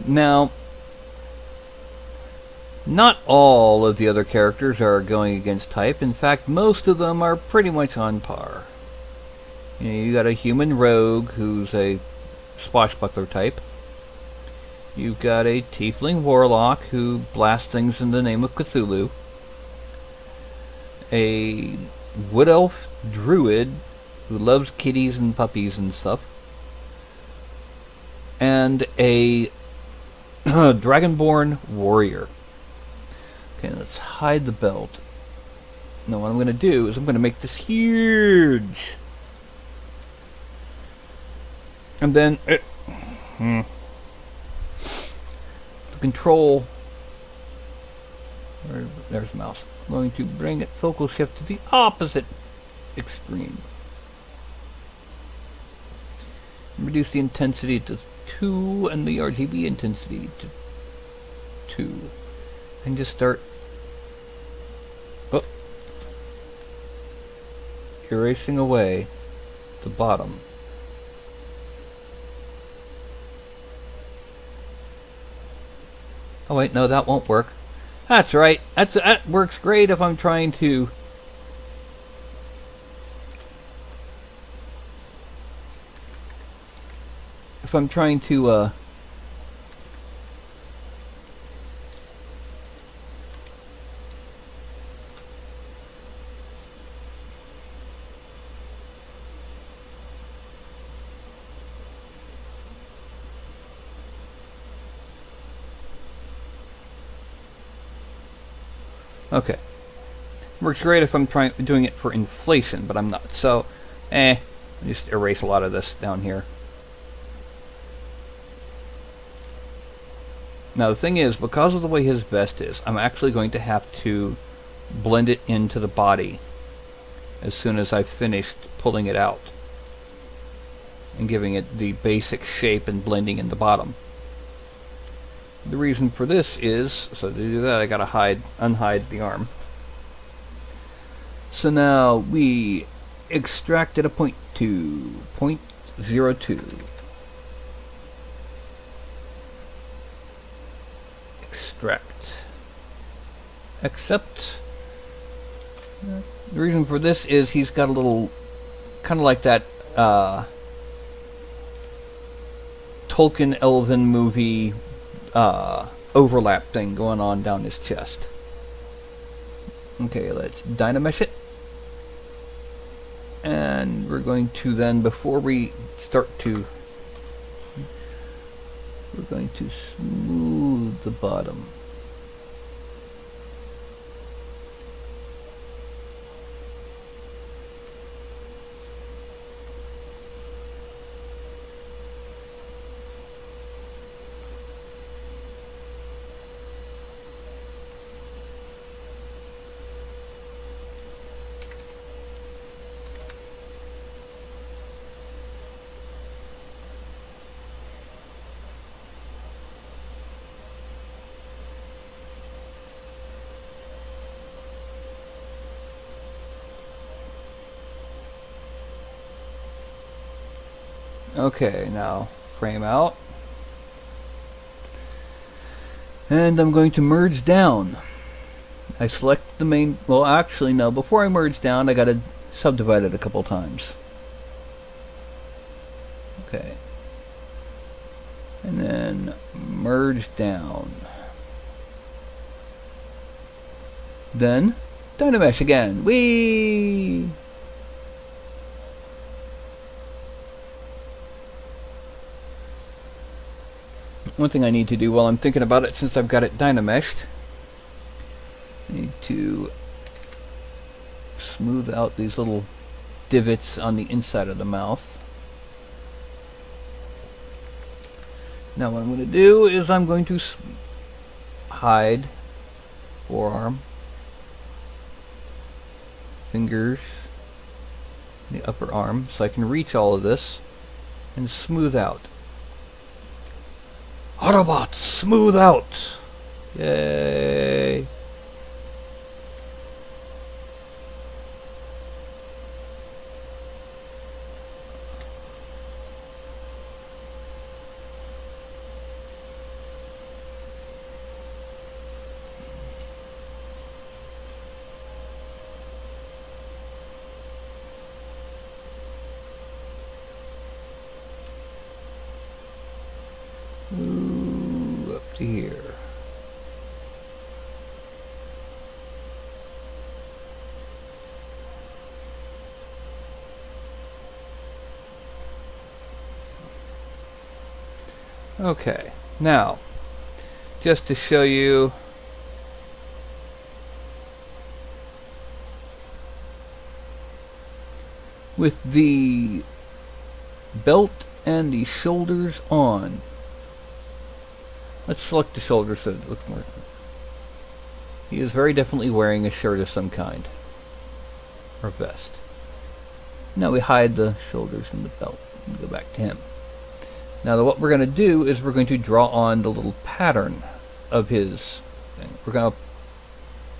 Now, not all of the other characters are going against type. In fact, most of them are pretty much on par. You know, you got a human rogue who's a swashbuckler type. You've got a tiefling warlock who blasts things in the name of Cthulhu. A wood elf druid who loves kitties and puppies and stuff. And a dragonborn warrior. Okay, let's hide the belt. Now what I'm going to do is I'm going to make this huge. And then to control, there's the mouse. I'm going to bring it focal shift to the opposite extreme. Reduce the intensity to 2 and the RGB intensity to 2. And just start erasing away the bottom. Oh wait, no, that won't work. That's right. That works great if I'm trying to okay. Works great if I'm doing it for inflation, but I'm not. So, just erase a lot of this down here. Now the thing is, because of the way his vest is, I'm actually going to have to blend it into the body as soon as I've finished pulling it out and giving it the basic shape and blending in the bottom. The reason for this is, so to do that I gotta unhide the arm. So now we extract at a 0.02. Extract. Accept. The reason for this is he's got a little, kind of like that Tolkien Elven movie overlap thing going on down his chest. Okay, let's dynamesh it. And we're going to then, before we start to, we're going to smooth the bottom. Okay, now frame out. And I'm going to merge down. I select the main, well actually no, before I merge down I gotta subdivide it a couple times. Okay. And then merge down. Then dynamesh again. Whee! one thing I need to do while I'm thinking about it, since I've got it dynameshed, I need to smooth out these little divots on the inside of the mouth. Now what I'm going to do is I'm going to hide forearm, fingers, the upper arm, so I can reach all of this and smooth out. Autobots, smooth out! Yay! Ooh, up to here. Okay, now, just to show you with the belt and the shoulders on. Let's select the shoulders so it looks more. He is very definitely wearing a shirt of some kind. Or vest. Now we hide the shoulders and the belt and go back to him. Now what we're going to do is we're going to draw on the little pattern of his thing. We're going to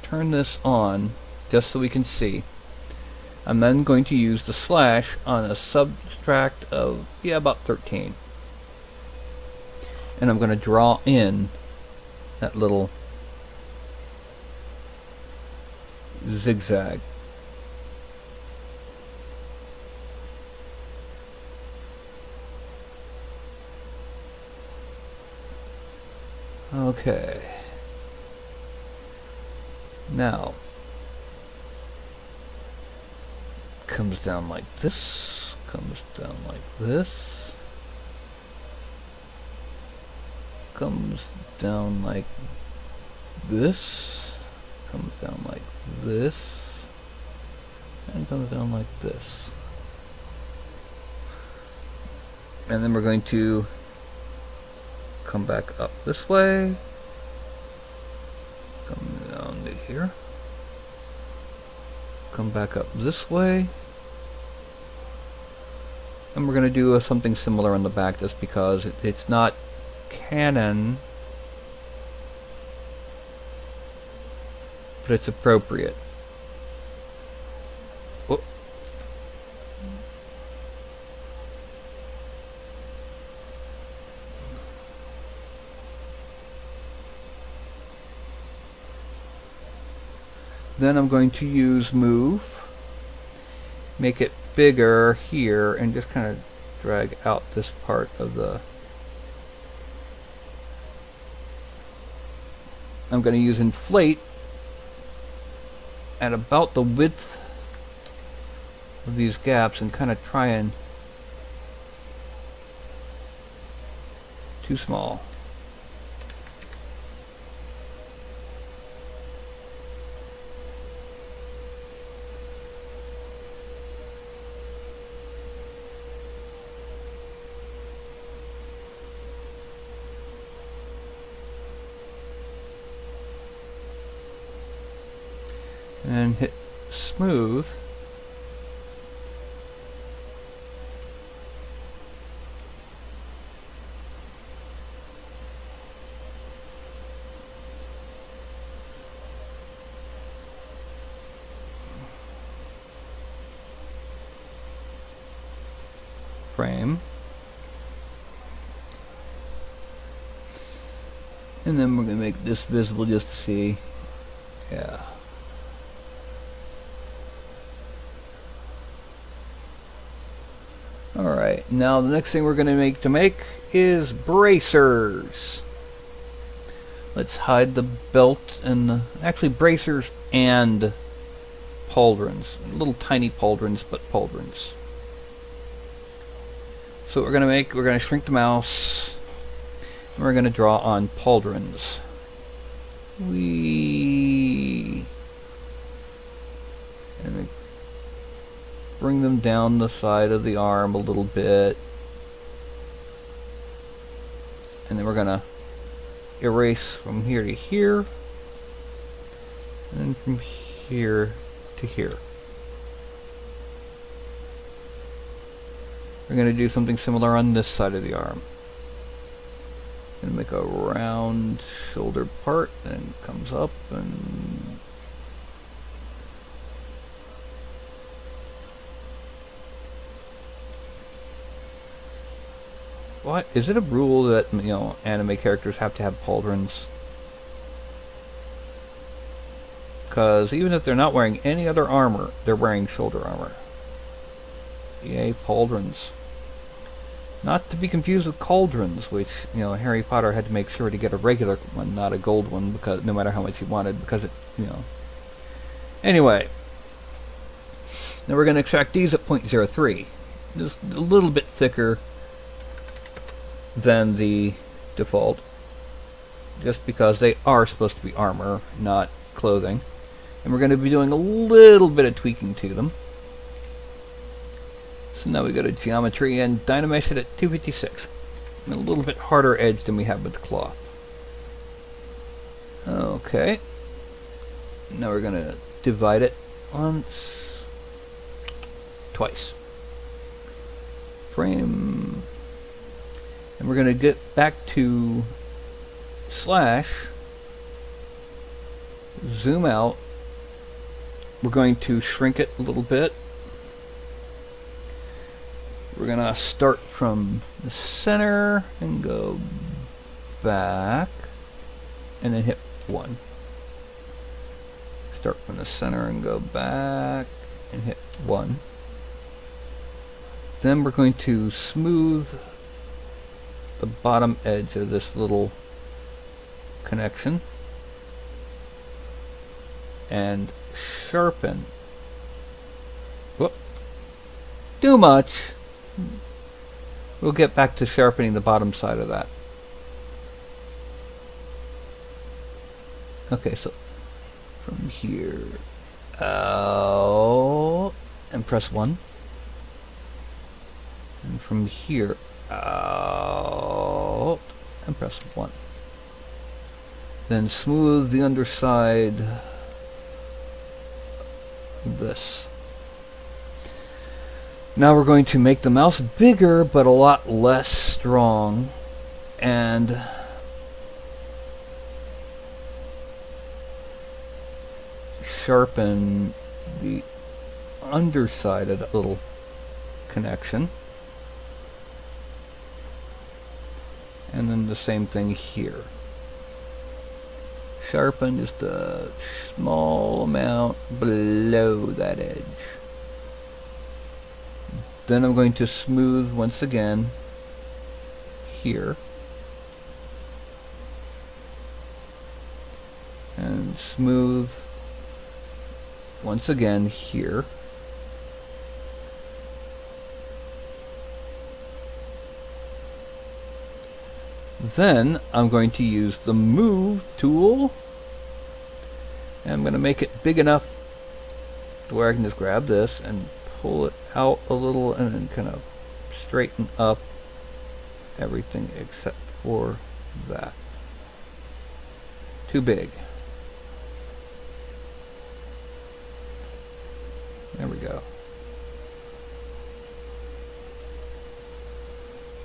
turn this on just so we can see. I'm then going to use the slash on a subtract of, about 13. And I'm going to draw in that little zigzag. Okay. Now, comes down like this, comes down like this, comes down like this, comes down like this, and comes down like this. And then we're going to come back up this way, come down to here, come back up this way, and we're going to do something similar on the back just because it's not canon, but it's appropriate. Whoop. Then I'm going to use move, make it bigger here, and just kind of drag out this part of the. I'm going to use inflate at about the width of these gaps and kind of try and too small. And hit smooth. Frame. And then we're going to make this visible just to see. Yeah. Alright, now the next thing we're going to make is bracers. Let's hide the belt and actually bracers and pauldrons. Little tiny pauldrons, but pauldrons. So what we're going to make, we're going to shrink the mouse We're going to draw on pauldrons. And bring them down the side of the arm a little bit. And then we're going to erase from here to here. And then from here to here. We're going to do something similar on this side of the arm. Going to make a round shoulder part, and comes up and what? Is it a rule that, you know, anime characters have to have pauldrons? Because even if they're not wearing any other armor, they're wearing shoulder armor. Yay, pauldrons. Not to be confused with cauldrons, which, you know, Harry Potter had to make sure to get a regular one, not a gold one, because no matter how much he wanted, because it, you know. Anyway, now we're going to extract these at 0.03. Just a little bit thicker than the default, just because they are supposed to be armor, not clothing. And we're going to be doing a little bit of tweaking to them. So now we go to geometry and dynamesh it at 256. And a little bit harder edge than we have with the cloth. Okay. Now we're going to divide it once, twice. Frame. And we're going to get back to slash, zoom out. We're going to shrink it a little bit. We're going to start from the center and go back and then hit 1. Start from the center and go back and hit 1. Then we're going to smooth the bottom edge of this little connection and sharpen. Whoop. Too much. We'll get back to sharpening the bottom side of that. Okay, so from here out and press 1. And from here out and press 1. Then smooth the underside of this. Now we're going to make the mouse bigger but a lot less strong, and sharpen the underside of that little connection. And then the same thing here. Sharpen just a small amount below that edge. Then I'm going to smooth once again here. And smooth once again here. Then I'm going to use the move tool, and I'm going to make it big enough to where I can just grab this and pull it out a little and then kind of straighten up everything except for that. Too big. There we go.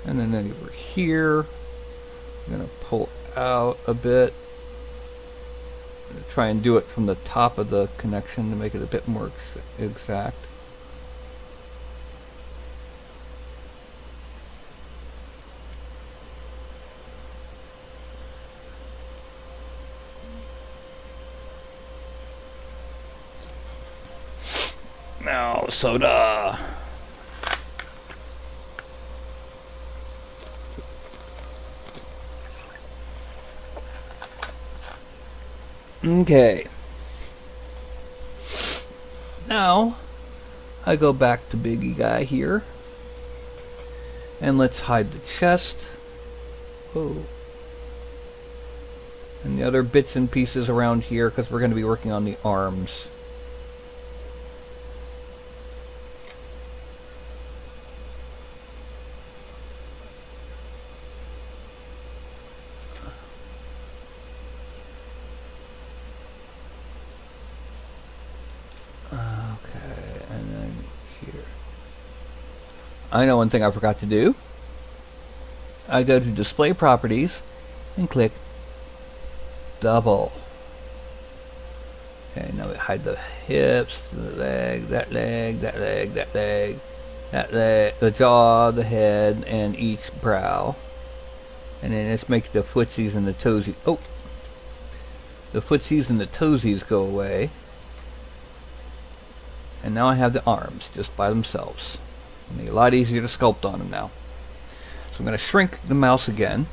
And then over here, I'm going to pull out a bit. I'm going to try and do it from the top of the connection to make it a bit more exact. Now, soda. Okay. Now, I go back to Biggie Guy here. And let's hide the chest. Oh. And the other bits and pieces around here, because we're going to be working on the arms. Okay, and then here. I know one thing I forgot to do. I go to Display Properties and click Double. Okay, now we hide the hips, the leg, that leg, that leg, that leg, that leg, the jaw, the head, and each brow. And then let's make the footsies and the toesies. Oh! The footsies and the toesies go away. And now I have the arms just by themselves. Make it a lot easier to sculpt on them now. So I'm going to shrink the mouse again,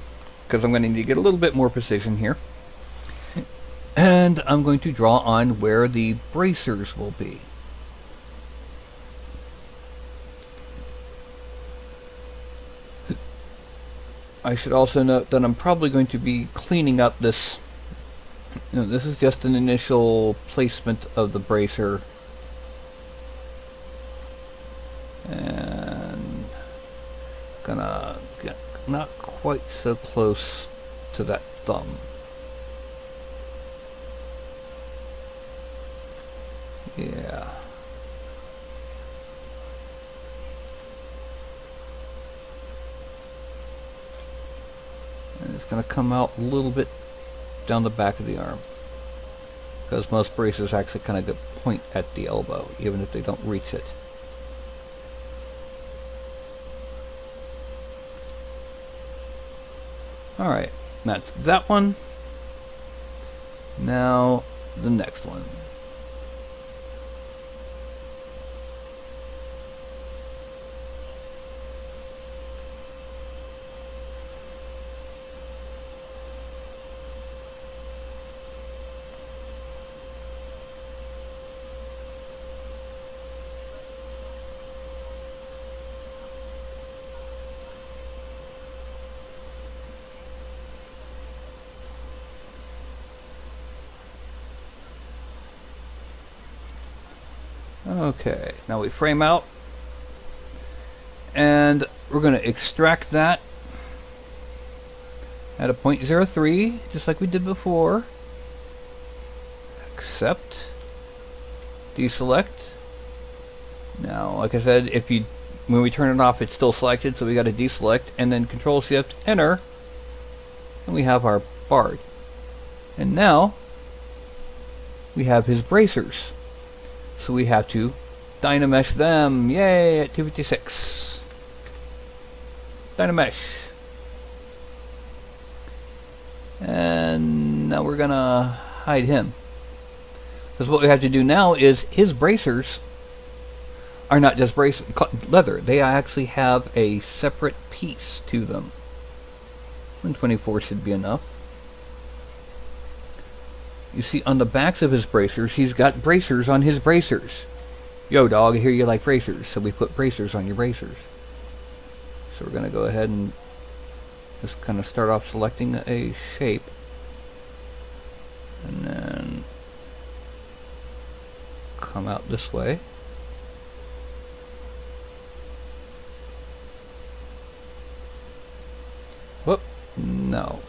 because I'm going to need to get a little bit more precision here. And I'm going to draw on where the bracers will be. I should also note that I'm probably going to be cleaning up this. This is just an initial placement of the bracer. And gonna get not quite so close to that thumb. Yeah. And it's going to come out a little bit down the back of the arm. Because most bracers actually kind of point at the elbow, even if they don't reach it. Alright, that's that one. Now, the next one. Okay, now we frame out, and we're going to extract that at a 0.03, just like we did before. Accept, deselect. Now, like I said, when we turn it off, it's still selected, so we got to deselect, and then Control-Shift-Enter, and we have our bard. And now we have his bracers. So we have to Dynamesh them. Yay, at 256. Dynamesh. And now we're going to hide him. Because what we have to do now is his bracers are not just leather. They actually have a separate piece to them. 124 should be enough. You see on the backs of his bracers, he's got bracers on his bracers. Yo, dog, I hear you like bracers, so we put bracers on your bracers. So we're going to go ahead and just kind of start off selecting a shape. And then come out this way. Whoop, no.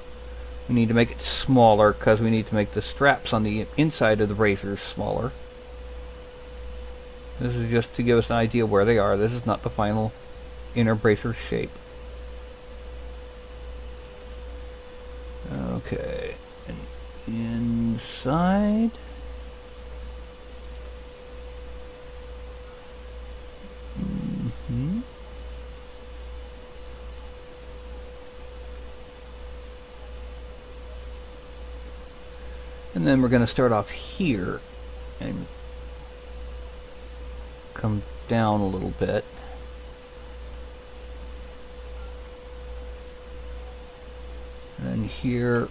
We need to make it smaller because we need to make the straps on the inside of the bracers smaller. This is just to give us an idea where they are. This is not the final inner bracer shape. Okay, and inside. And then we're going to start off here and come down a little bit. And then here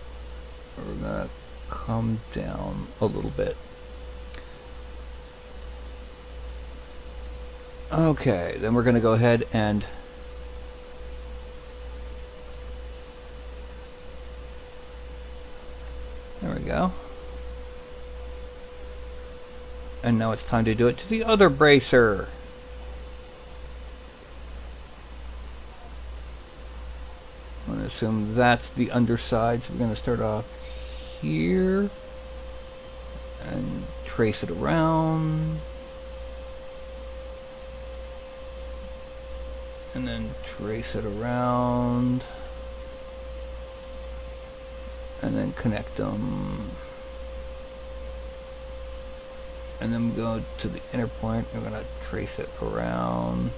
we're going to come down a little bit. Okay, then we're going to go ahead and go. And now it's time to do it to the other bracer. I'm going to assume that's the underside, so we're going to start off here and trace it around. And then trace it around. And then connect them. And then we go to the inner point. We're going to trace it around.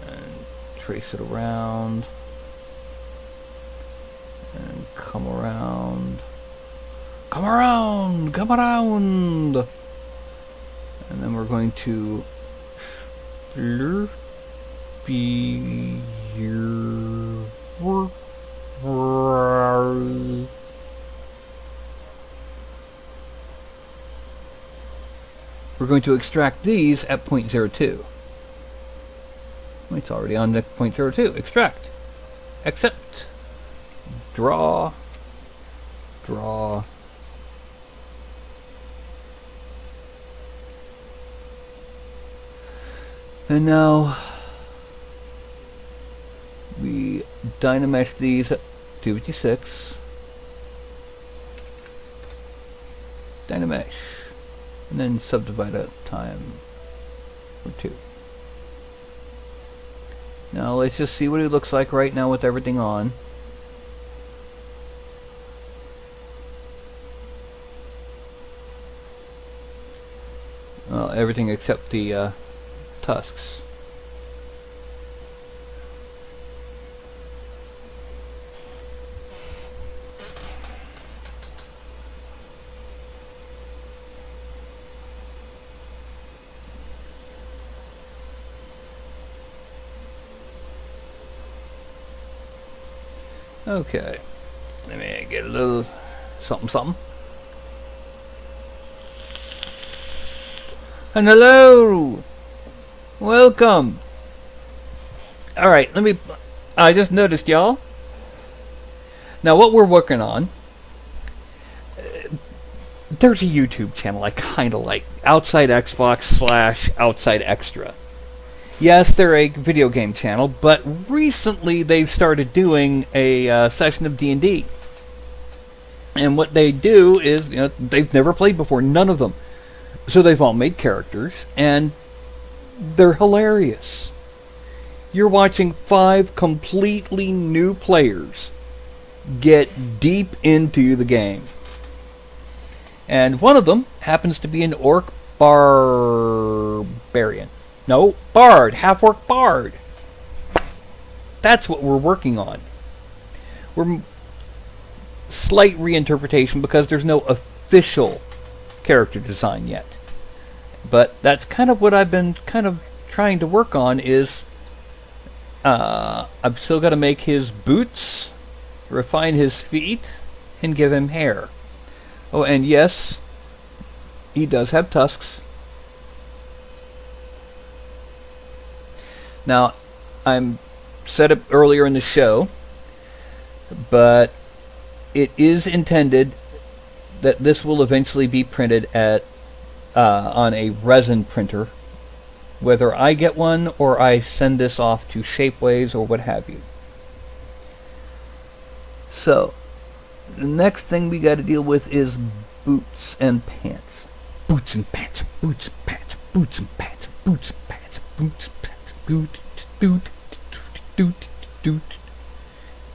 And trace it around. And come around. Come around! Come around! And then we're going to be here. We're going to extract these at 0.02. It's already on the 0.02. Extract. Accept. Draw. Draw. And now we dynamesh these at 256. Dynamesh. And then subdivide it time for 2. Now let's just see what it looks like right now with everything on. Well, everything except the tusks. Okay, let me get a little something. And hello! Welcome! Alright, I just noticed, y'all. Now, what we're working on, there's a YouTube channel I kind of like, Outside Xbox / Outside Xtra. Yes, they're a video game channel, but recently they've started doing a session of D&D. And what they do is, they've never played before, none of them. So they've all made characters, and they're hilarious. You're watching 5 completely new players get deep into the game. And one of them happens to be an orc barbarian. No, bard, half-orc bard. That's what we're working on. We're slight reinterpretation because there's no official character design yet. But that's kind of what I've been kind of trying to work on is I've still got to make his boots, refine his feet, and give him hair. Oh, and yes, he does have tusks. Now, I'm set up earlier in the show, but it is intended that this will eventually be printed at on a resin printer, whether I get one or I send this off to Shapeways or what have you. So, the next thing we got to deal with is boots and pants. Boots and pants, boots and pants, boots and pants, boots and pants, boots and pants.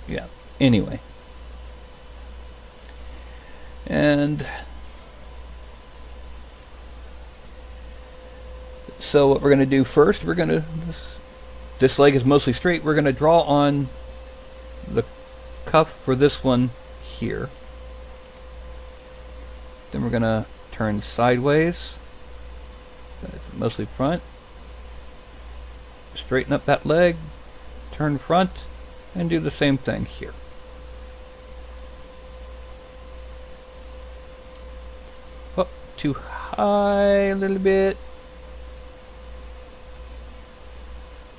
Yeah, anyway. And so what we're going to do first, we're going to, this leg is mostly straight, we're going to draw on the cuff for this one here. Then we're going to turn sideways. That's mostly front. Straighten up that leg, turn front, and do the same thing here. Up too high a little bit.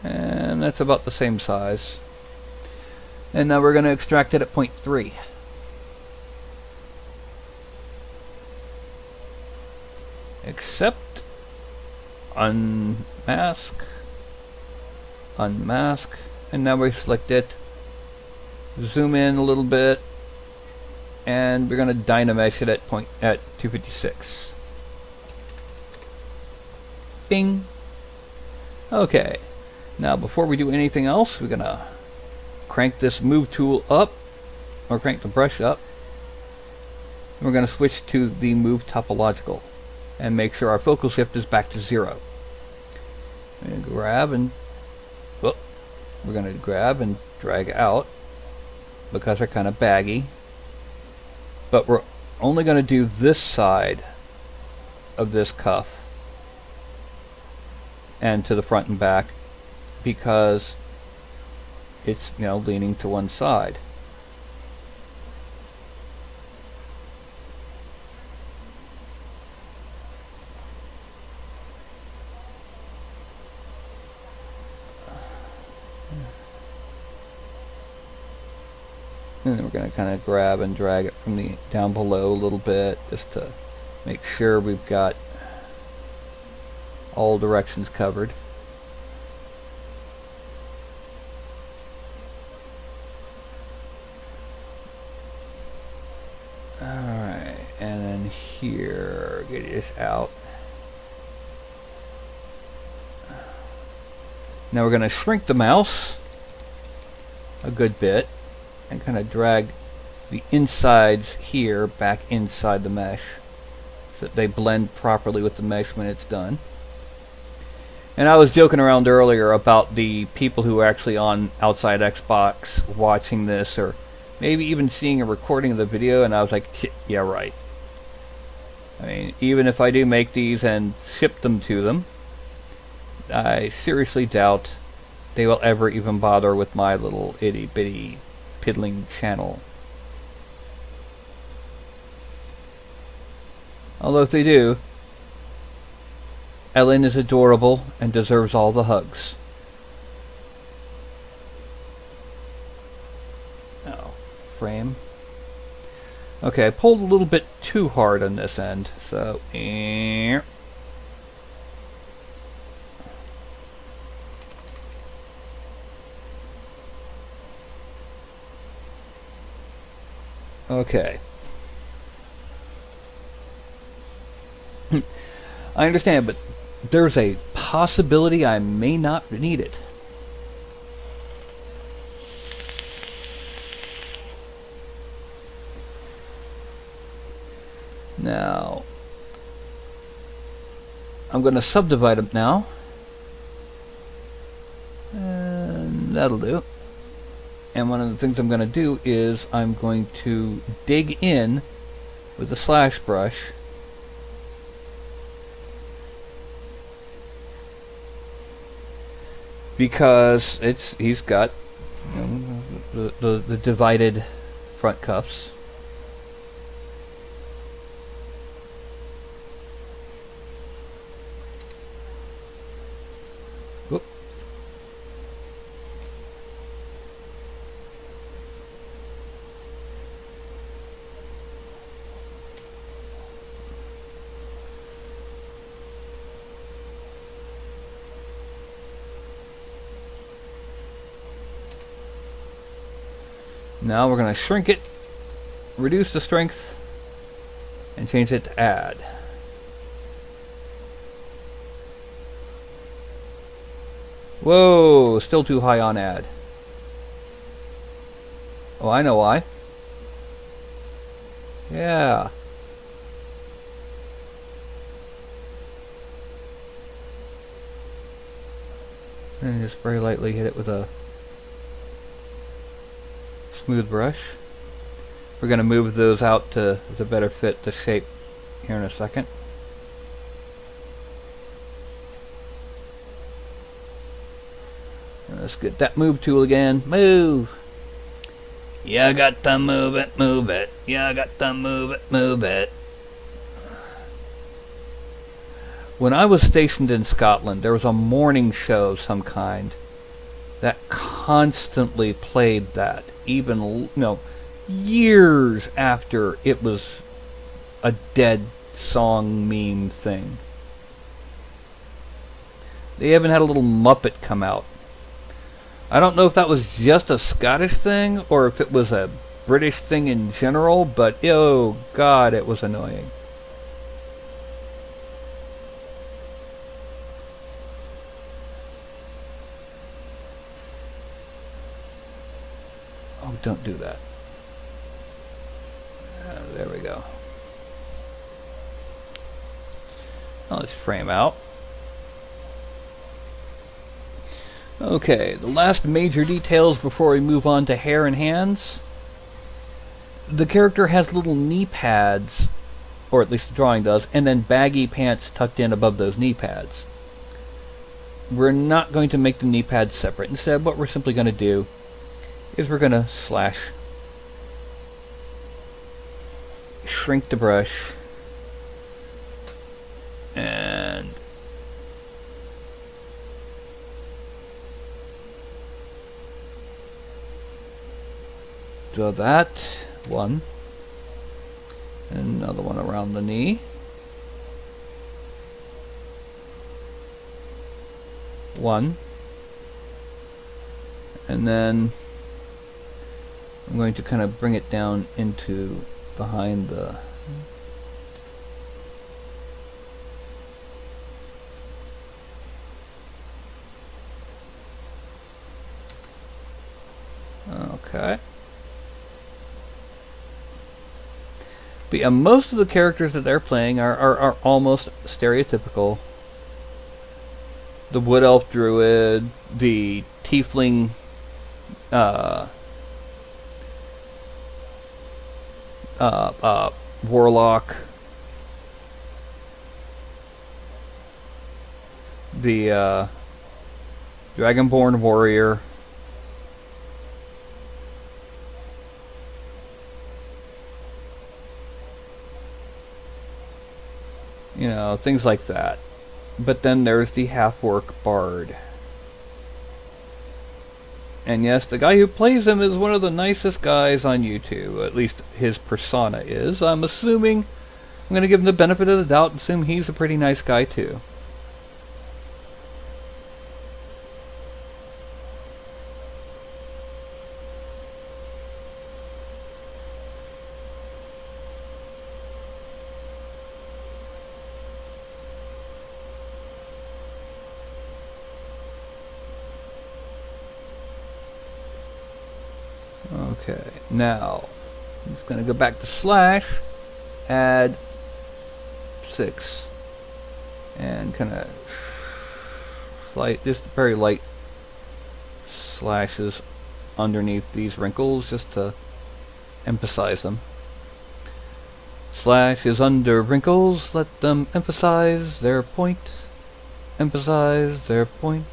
And that's about the same size. And now we're going to extract it at 0.3. Accept, unmask, unmask, and now we select it. Zoom in a little bit, and we're going to dynamesh it at 256. Bing. Okay. Now before we do anything else, we're going to crank this move tool up, or crank the brush up. And we're going to switch to the move topological and make sure our focal shift is back to 0. And grab and whoop, we're going to grab and drag out because they're kind of baggy. But we're only going to do this side of this cuff and to the front and back because it's, you know, leaning to one side. And then we're going to kind of grab and drag it from the down below a little bit just to make sure we've got all directions covered. Alright, and then here, get this out. Now we're going to shrink the mouse a good bit and kind of drag the insides here back inside the mesh so that they blend properly with the mesh when it's done. And I was joking around earlier about the people who are actually on Outside Xbox watching this, or maybe even seeing a recording of the video, and I was like, yeah, right. I mean, even if I do make these and ship them to them, I seriously doubt they will ever even bother with my little itty-bitty piddling channel. Although if they do, Ellen is adorable and deserves all the hugs. Oh, frame. Okay, I pulled a little bit too hard on this end, so okay. I understand, but there's a possibility I may not need it. Now, I'm going to subdivide them now. And that'll do. And one of the things I'm going to do is I'm going to dig in with a slash brush because he's got, you know, the divided front cuffs. Whoop. Now we're going to shrink it, reduce the strength, and change it to add. Whoa, still too high on add. Oh, I know why. Yeah. And just very lightly hit it with a smooth brush. We're going to move those out to better fit the shape here in a second. And let's get that move tool again. Move! You got to move it, move it. You got to move it, move it. When I was stationed in Scotland, there was a morning show of some kind that constantly played that, even, you know, years after it was a dead song meme thing. They even had a little Muppet come out. I don't know if that was just a Scottish thing or if it was a British thing in general, but oh god, it was annoying. Oh, don't do that. There we go. Now let's frame out. Okay, the last major details before we move on to hair and hands. The character has little knee pads, or at least the drawing does, and then baggy pants tucked in above those knee pads. We're not going to make the knee pads separate. Instead, what we're simply going to do is we're going to slash, shrink the brush, and draw that one, and another one around the knee. One, and then I'm going to kind of bring it down into behind the okay. But yeah, most of the characters that they're playing are almost stereotypical. The Wood Elf Druid, the Tiefling Warlock, the Dragonborn Warrior, you know, things like that. But then there's the half-orc Bard. And yes, the guy who plays him is one of the nicest guys on YouTube. At least his persona is. I'm going to give him the benefit of the doubt and assume he's a pretty nice guy too. Okay, now I'm just going to go back to slash, add 6, and kind of just very light slashes underneath these wrinkles just to emphasize them. Slash is under wrinkles, let them emphasize their point, emphasize their point.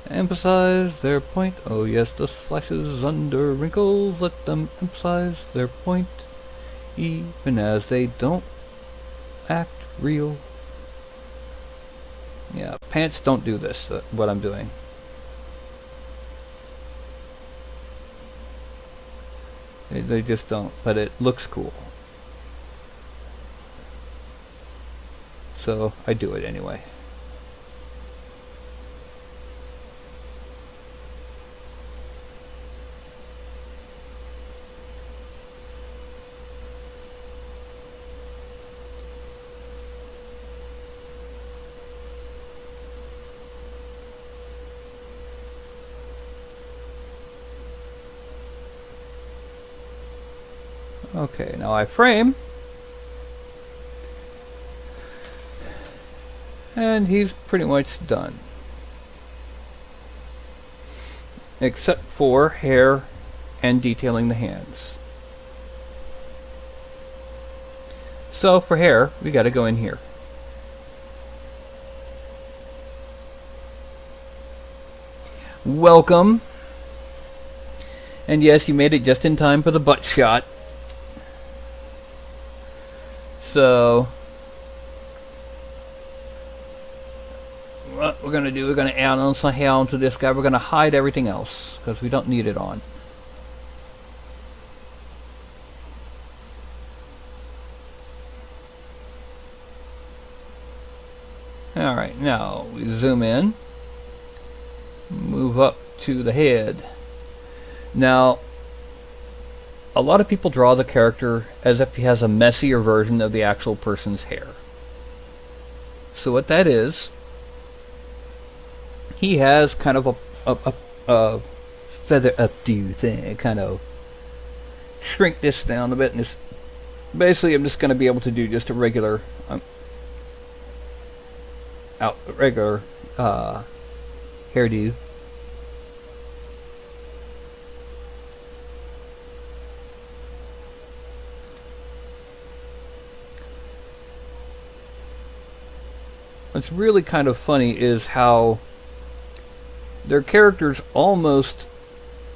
Emphasize their point. Oh yes, the slashes under wrinkles, let them emphasize their point, even as they don't act real. Yeah, pants don't do this, what I'm doing. They just don't, but it looks cool. So I do it anyway. Okay, now I frame, and he's pretty much done, except for hair and detailing the hands. So for hair, we got to go in here. Welcome, and yes, you made it just in time for the butt shot. So, what we're going to do, we're going to add on some hair onto this guy. We're going to hide everything else, because we don't need it on. Alright, now we zoom in, move up to the head. Now, a lot of people draw the character as if he has a messier version of the actual person's hair. So what that is, he has kind of a feather updo thing, kind of shrink this down a bit, and this, basically I'm just going to be able to do just a regular hairdo. What's really kind of funny is how their characters almost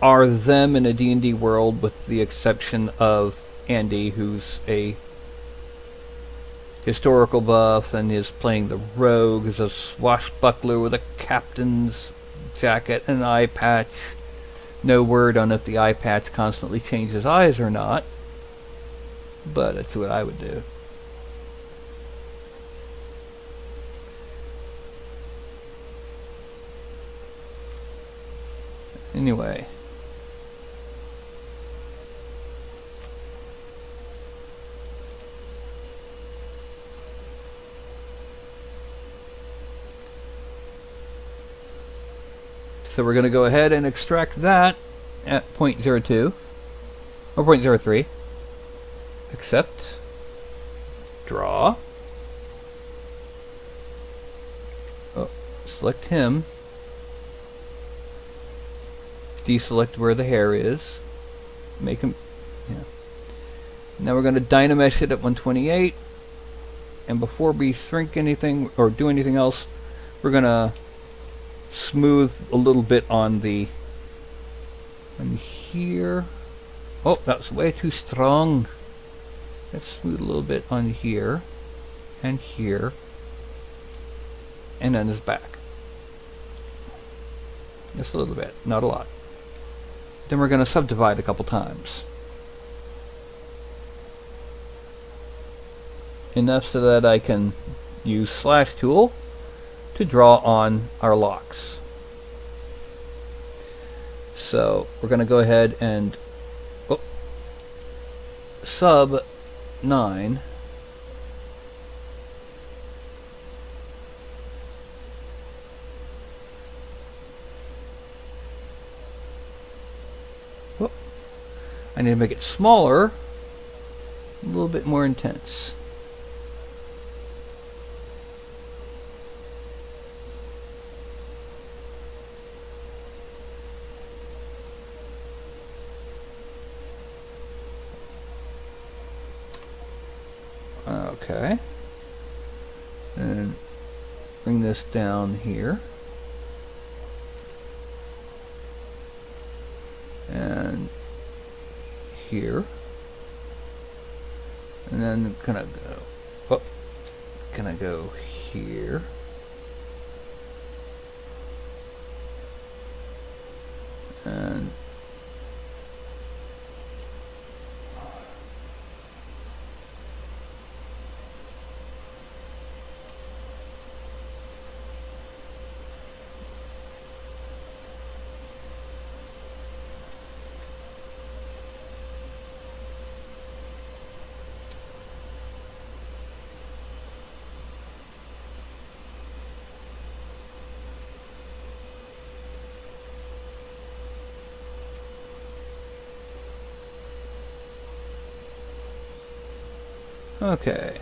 are them in a D&D world, with the exception of Andy, who's a historical buff and is playing the rogue, is a swashbuckler with a captain's jacket and an eye patch. No word on if the eye patch constantly changes eyes or not, but that's what I would do. Anyway. So we're going to go ahead and extract that at 0.02 or 0.03. Accept. Draw. Oh, select him. Deselect where the hair is. Make him. Yeah. Now we're going to dynamesh it at 128. And before we shrink anything or do anything else, we're going to smooth a little bit on the. And here. Oh, that's way too strong. Let's smooth a little bit on here. And here. And then his back. Just a little bit, not a lot. Then we're going to subdivide a couple times. Enough so that I can use slash tool to draw on our locks. So we're going to go ahead and sub 9. I need to make it smaller, a little bit more intense. Okay. And bring this down here. And here, and then kind of go here, and okay.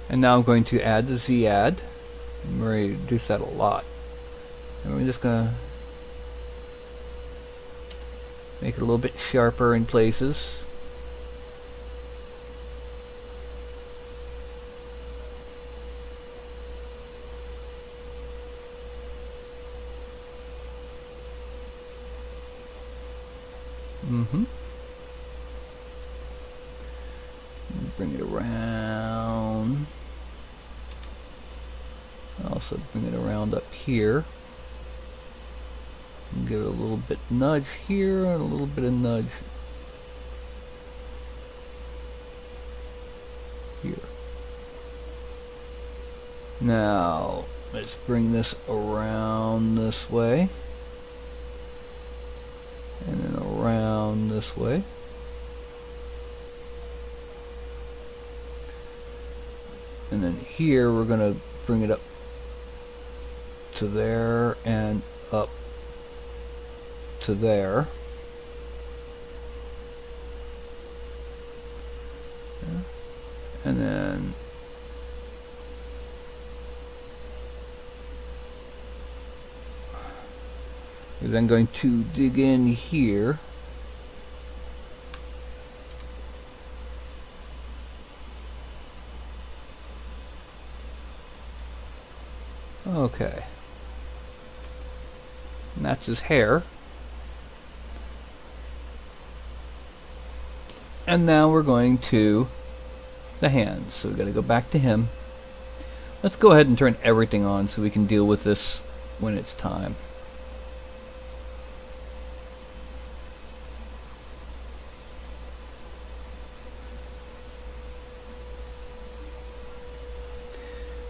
And now I'm going to add the Z-add. I'm going to reduce that a lot. And we're just going to make it a little bit sharper in places. Bring it around. Also bring it around up here. And give it a little bit nudge here and a little bit of nudge here. Now, let's bring this around this way. And then around this way. And then here we're going to bring it up to there and up to there. And then we're then going to dig in here. Okay. And that's his hair. And now we're going to the hands. So we've got to go back to him. Let's go ahead and turn everything on so we can deal with this when it's time.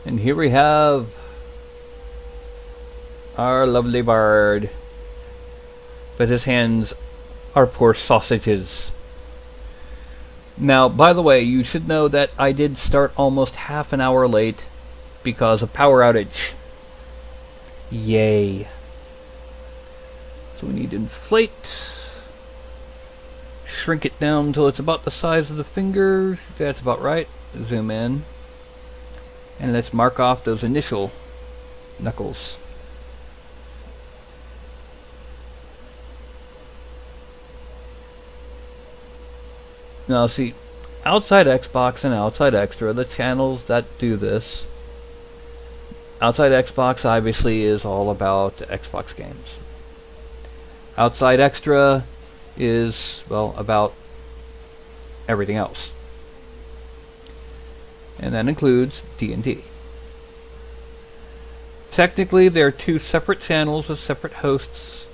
And here we have our lovely bird. But his hands are poor sausages. Now, by the way, you should know that I did start almost half an hour late because of power outage. Yay. So we need to inflate. Shrink it down until it's about the size of the fingers. That's about right. Zoom in. And let's mark off those initial knuckles. Now see, outside Xbox and outside Xtra, the channels that do this, outside Xbox obviously is all about Xbox games. Outside Xtra is, well, about everything else. And that includes D&D. Technically, they're two separate channels with separate hosts,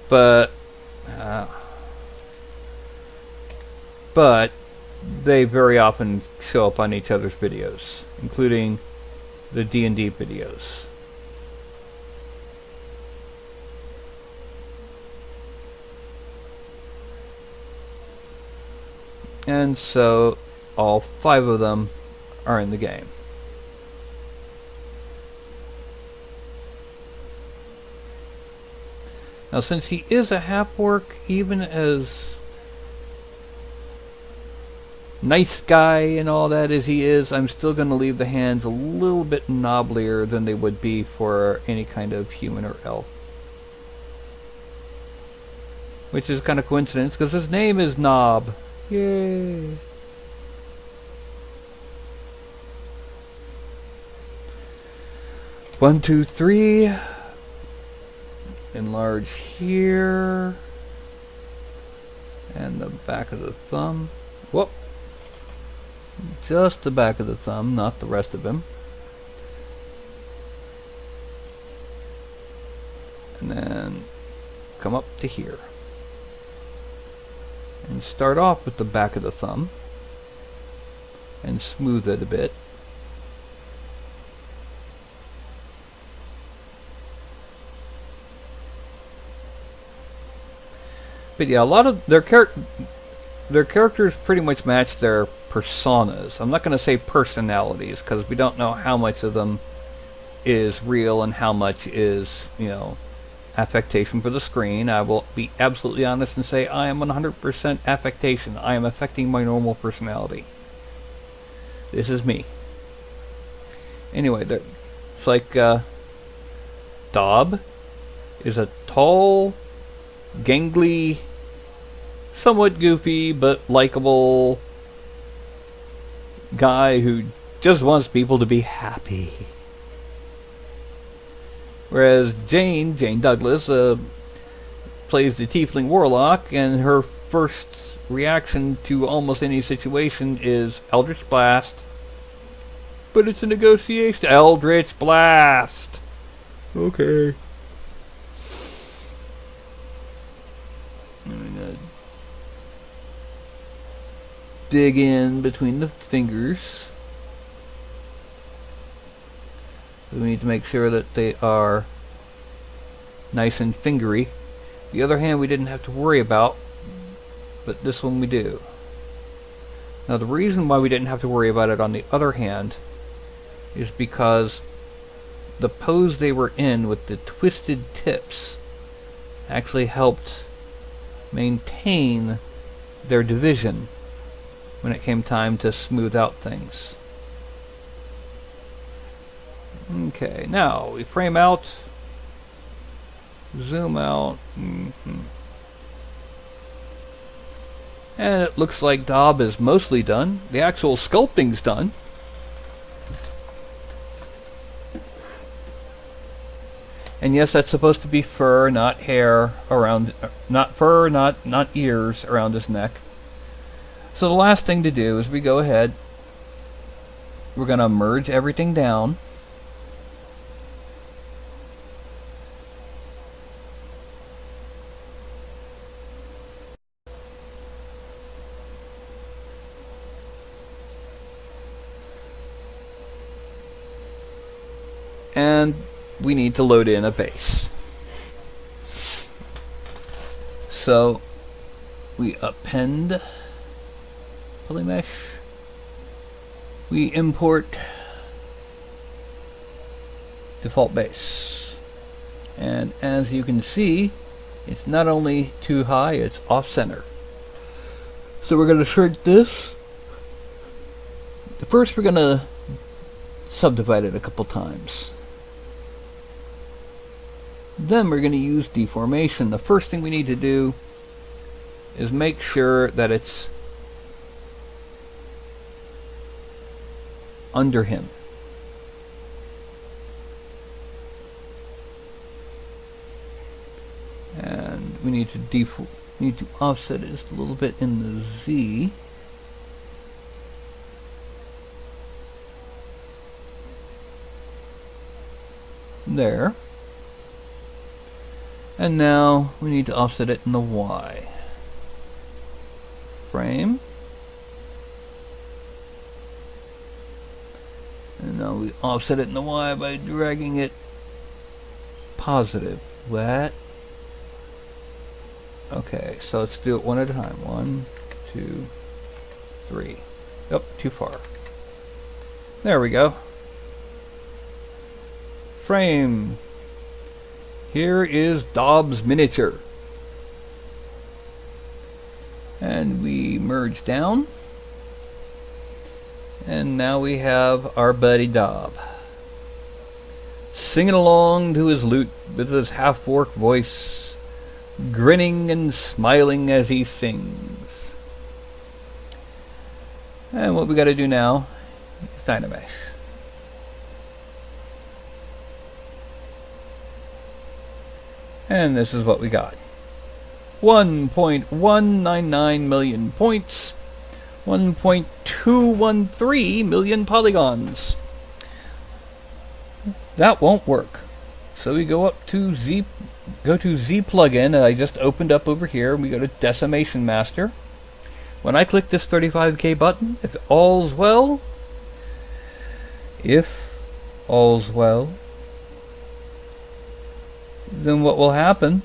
but they very often show up on each other's videos, including the D&D videos. And so all 5 of them are in the game. Now, since he is a half-orc, even as nice guy and all that as he is, I'm still going to leave the hands a little bit knobblier than they would be for any kind of human or elf. Which is kind of coincidence, because his name is Knob. Yay! One, two, three. Enlarge here. And the back of the thumb. Whoop. Just the back of the thumb, not the rest of him. And then come up to here. And start off with the back of the thumb. And smooth it a bit. But yeah, a lot of their characters pretty much match their personas. I'm not going to say personalities, because we don't know how much of them is real and how much is, you know, affectation for the screen. I will be absolutely honest and say I am 100% affectation. I am affecting my normal personality. This is me. Anyway, it's like Dob is a tall, gangly, somewhat goofy but likable guy who just wants people to be happy. Whereas Jane Douglas, plays the Tiefling Warlock, and her first reaction to almost any situation is Eldritch Blast. But it's a negotiation. Eldritch Blast! Okay. I'm gonna dig in between the fingers. We need to make sure that they are nice and fingery. The other hand we didn't have to worry about, but this one we do. Now the reason why we didn't have to worry about it on the other hand is because the pose they were in with the twisted tips actually helped maintain their division when it came time to smooth out things. Okay, now we frame out, zoom out, and it looks like Daub is mostly done. The actual sculpting's done. And yes, that's supposed to be fur, not hair around, not fur, not ears around his neck. So the last thing to do is we go ahead, we're going to merge everything down. And we need to load in a base. So we append polymesh. We import default base. And as you can see, it's not only too high, it's off center. So we're going to shrink this. First we're going to subdivide it a couple times. Then we're going to use deformation. The first thing we need to do is make sure that it's under him. And we need to offset it just a little bit in the Z. There. And now we need to offset it in the Y. Frame. And now we offset it in the Y by dragging it positive. What? Okay, so let's do it one at a time. 1, 2, 3. Yep, too far. There we go. Frame. Here is Daub's miniature. And we merge down. And now we have our buddy Daub singing along to his lute with his half-orc voice, grinning and smiling as he sings. And what we got to do now is Dynamesh. And this is what we got. 1.199 million points. 1.213 million polygons. That won't work. So we go up to Z plugin that I just opened up over here. We go to Decimation Master. When I click this 35K button, if all's well, then what will happen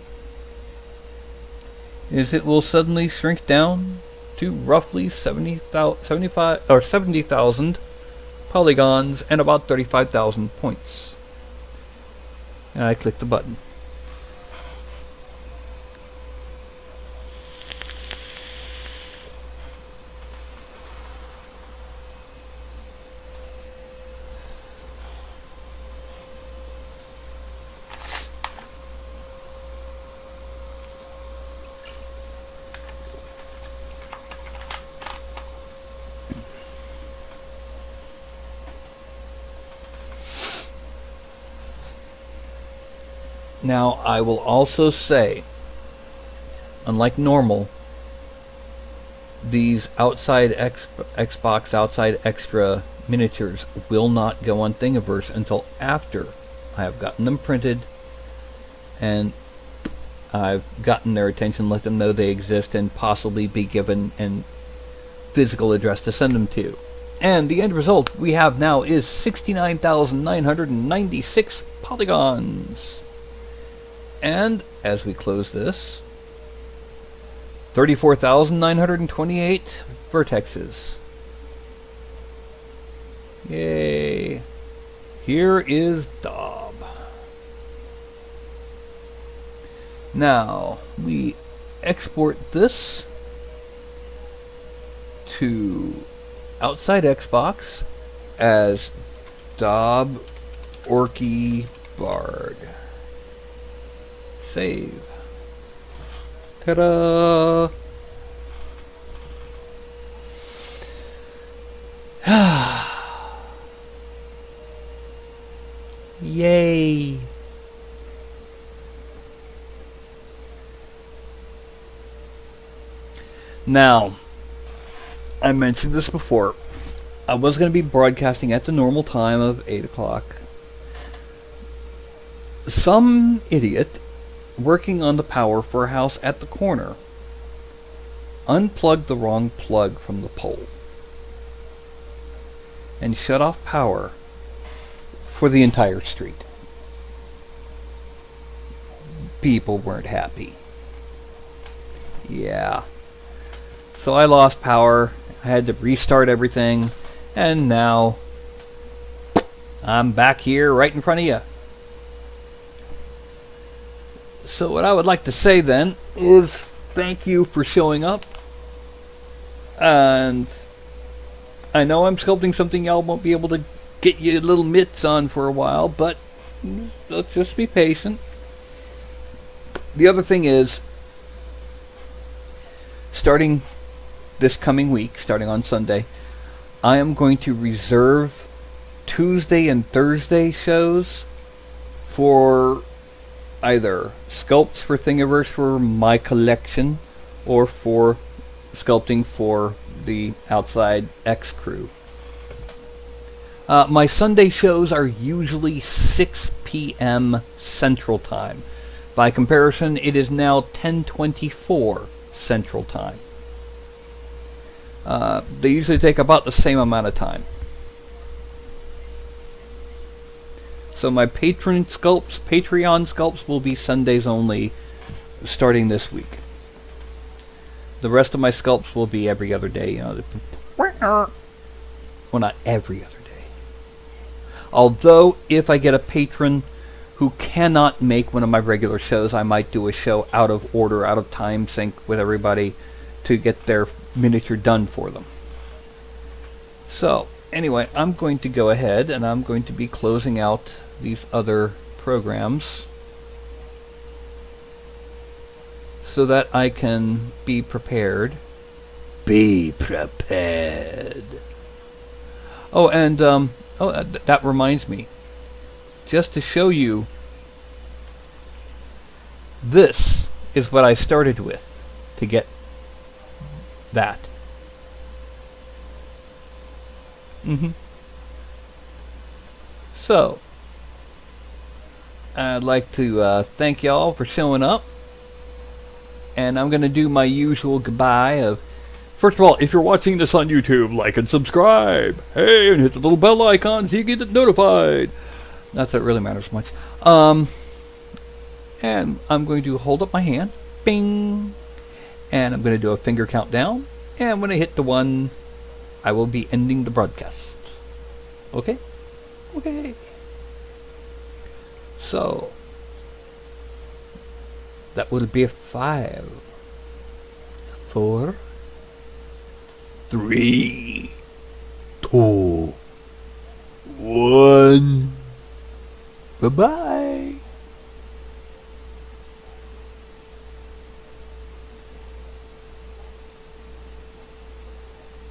is it will suddenly shrink down to roughly 70,000 polygons and about 35,000 points. And I click the button. Now, I will also say, unlike normal, these outside Xbox, outside Xtra miniatures will not go on Thingiverse until after I have gotten them printed and I've gotten their attention, let them know they exist, and possibly be given a physical address to send them to. And the end result we have now is 69,996 polygons. And as we close this, 34,928 vertexes. Yay. Here is Daub. Now, we export this to outside Xbox as Daub Orky Bard. Save. Ta-da! Yay! Now, I mentioned this before. I was going to be broadcasting at the normal time of 8 o'clock. Some idiot working on the power for a house at the corner unplugged the wrong plug from the pole and shut off power for the entire street. People weren't happy. Yeah. So I lost power. I had to restart everything. And now I'm back here right in front of you. So what I would like to say then is thank you for showing up. And I know I'm sculpting something y'all won't be able to get your little mitts on for a while, but let's just be patient. The other thing is, starting this coming week, starting on Sunday, I am going to reserve Tuesday and Thursday shows for either sculpts for Thingiverse for my collection or for sculpting for the outside Xcrew. My Sunday shows are usually 6 p.m. Central Time. By comparison, it is now 10:24 Central Time. They usually take about the same amount of time. So my Patreon sculpts will be Sundays only, starting this week. The rest of my sculpts will be every other day. Well, not every other day. Although, if I get a patron who cannot make one of my regular shows, I might do a show out of order, out of time sync with everybody to get their miniature done for them. So, anyway, I'm going to go ahead and I'm going to be closing out these other programs so that I can be prepared. Be prepared. Oh, and that reminds me. Just to show you, this is what I started with to get that. So, I'd like to thank y'all for showing up. And I'm going to do my usual goodbye of, first of all, if you're watching this on YouTube, like and subscribe. Hey, and hit the little bell icon so you get notified. Not that it really matters much. And I'm going to hold up my hand. Bing. And I'm going to do a finger countdown. And when I hit the 1, I will be ending the broadcast. Okay? Okay. So, that will be a 5, 4, 3, 2, 1. Bye-bye.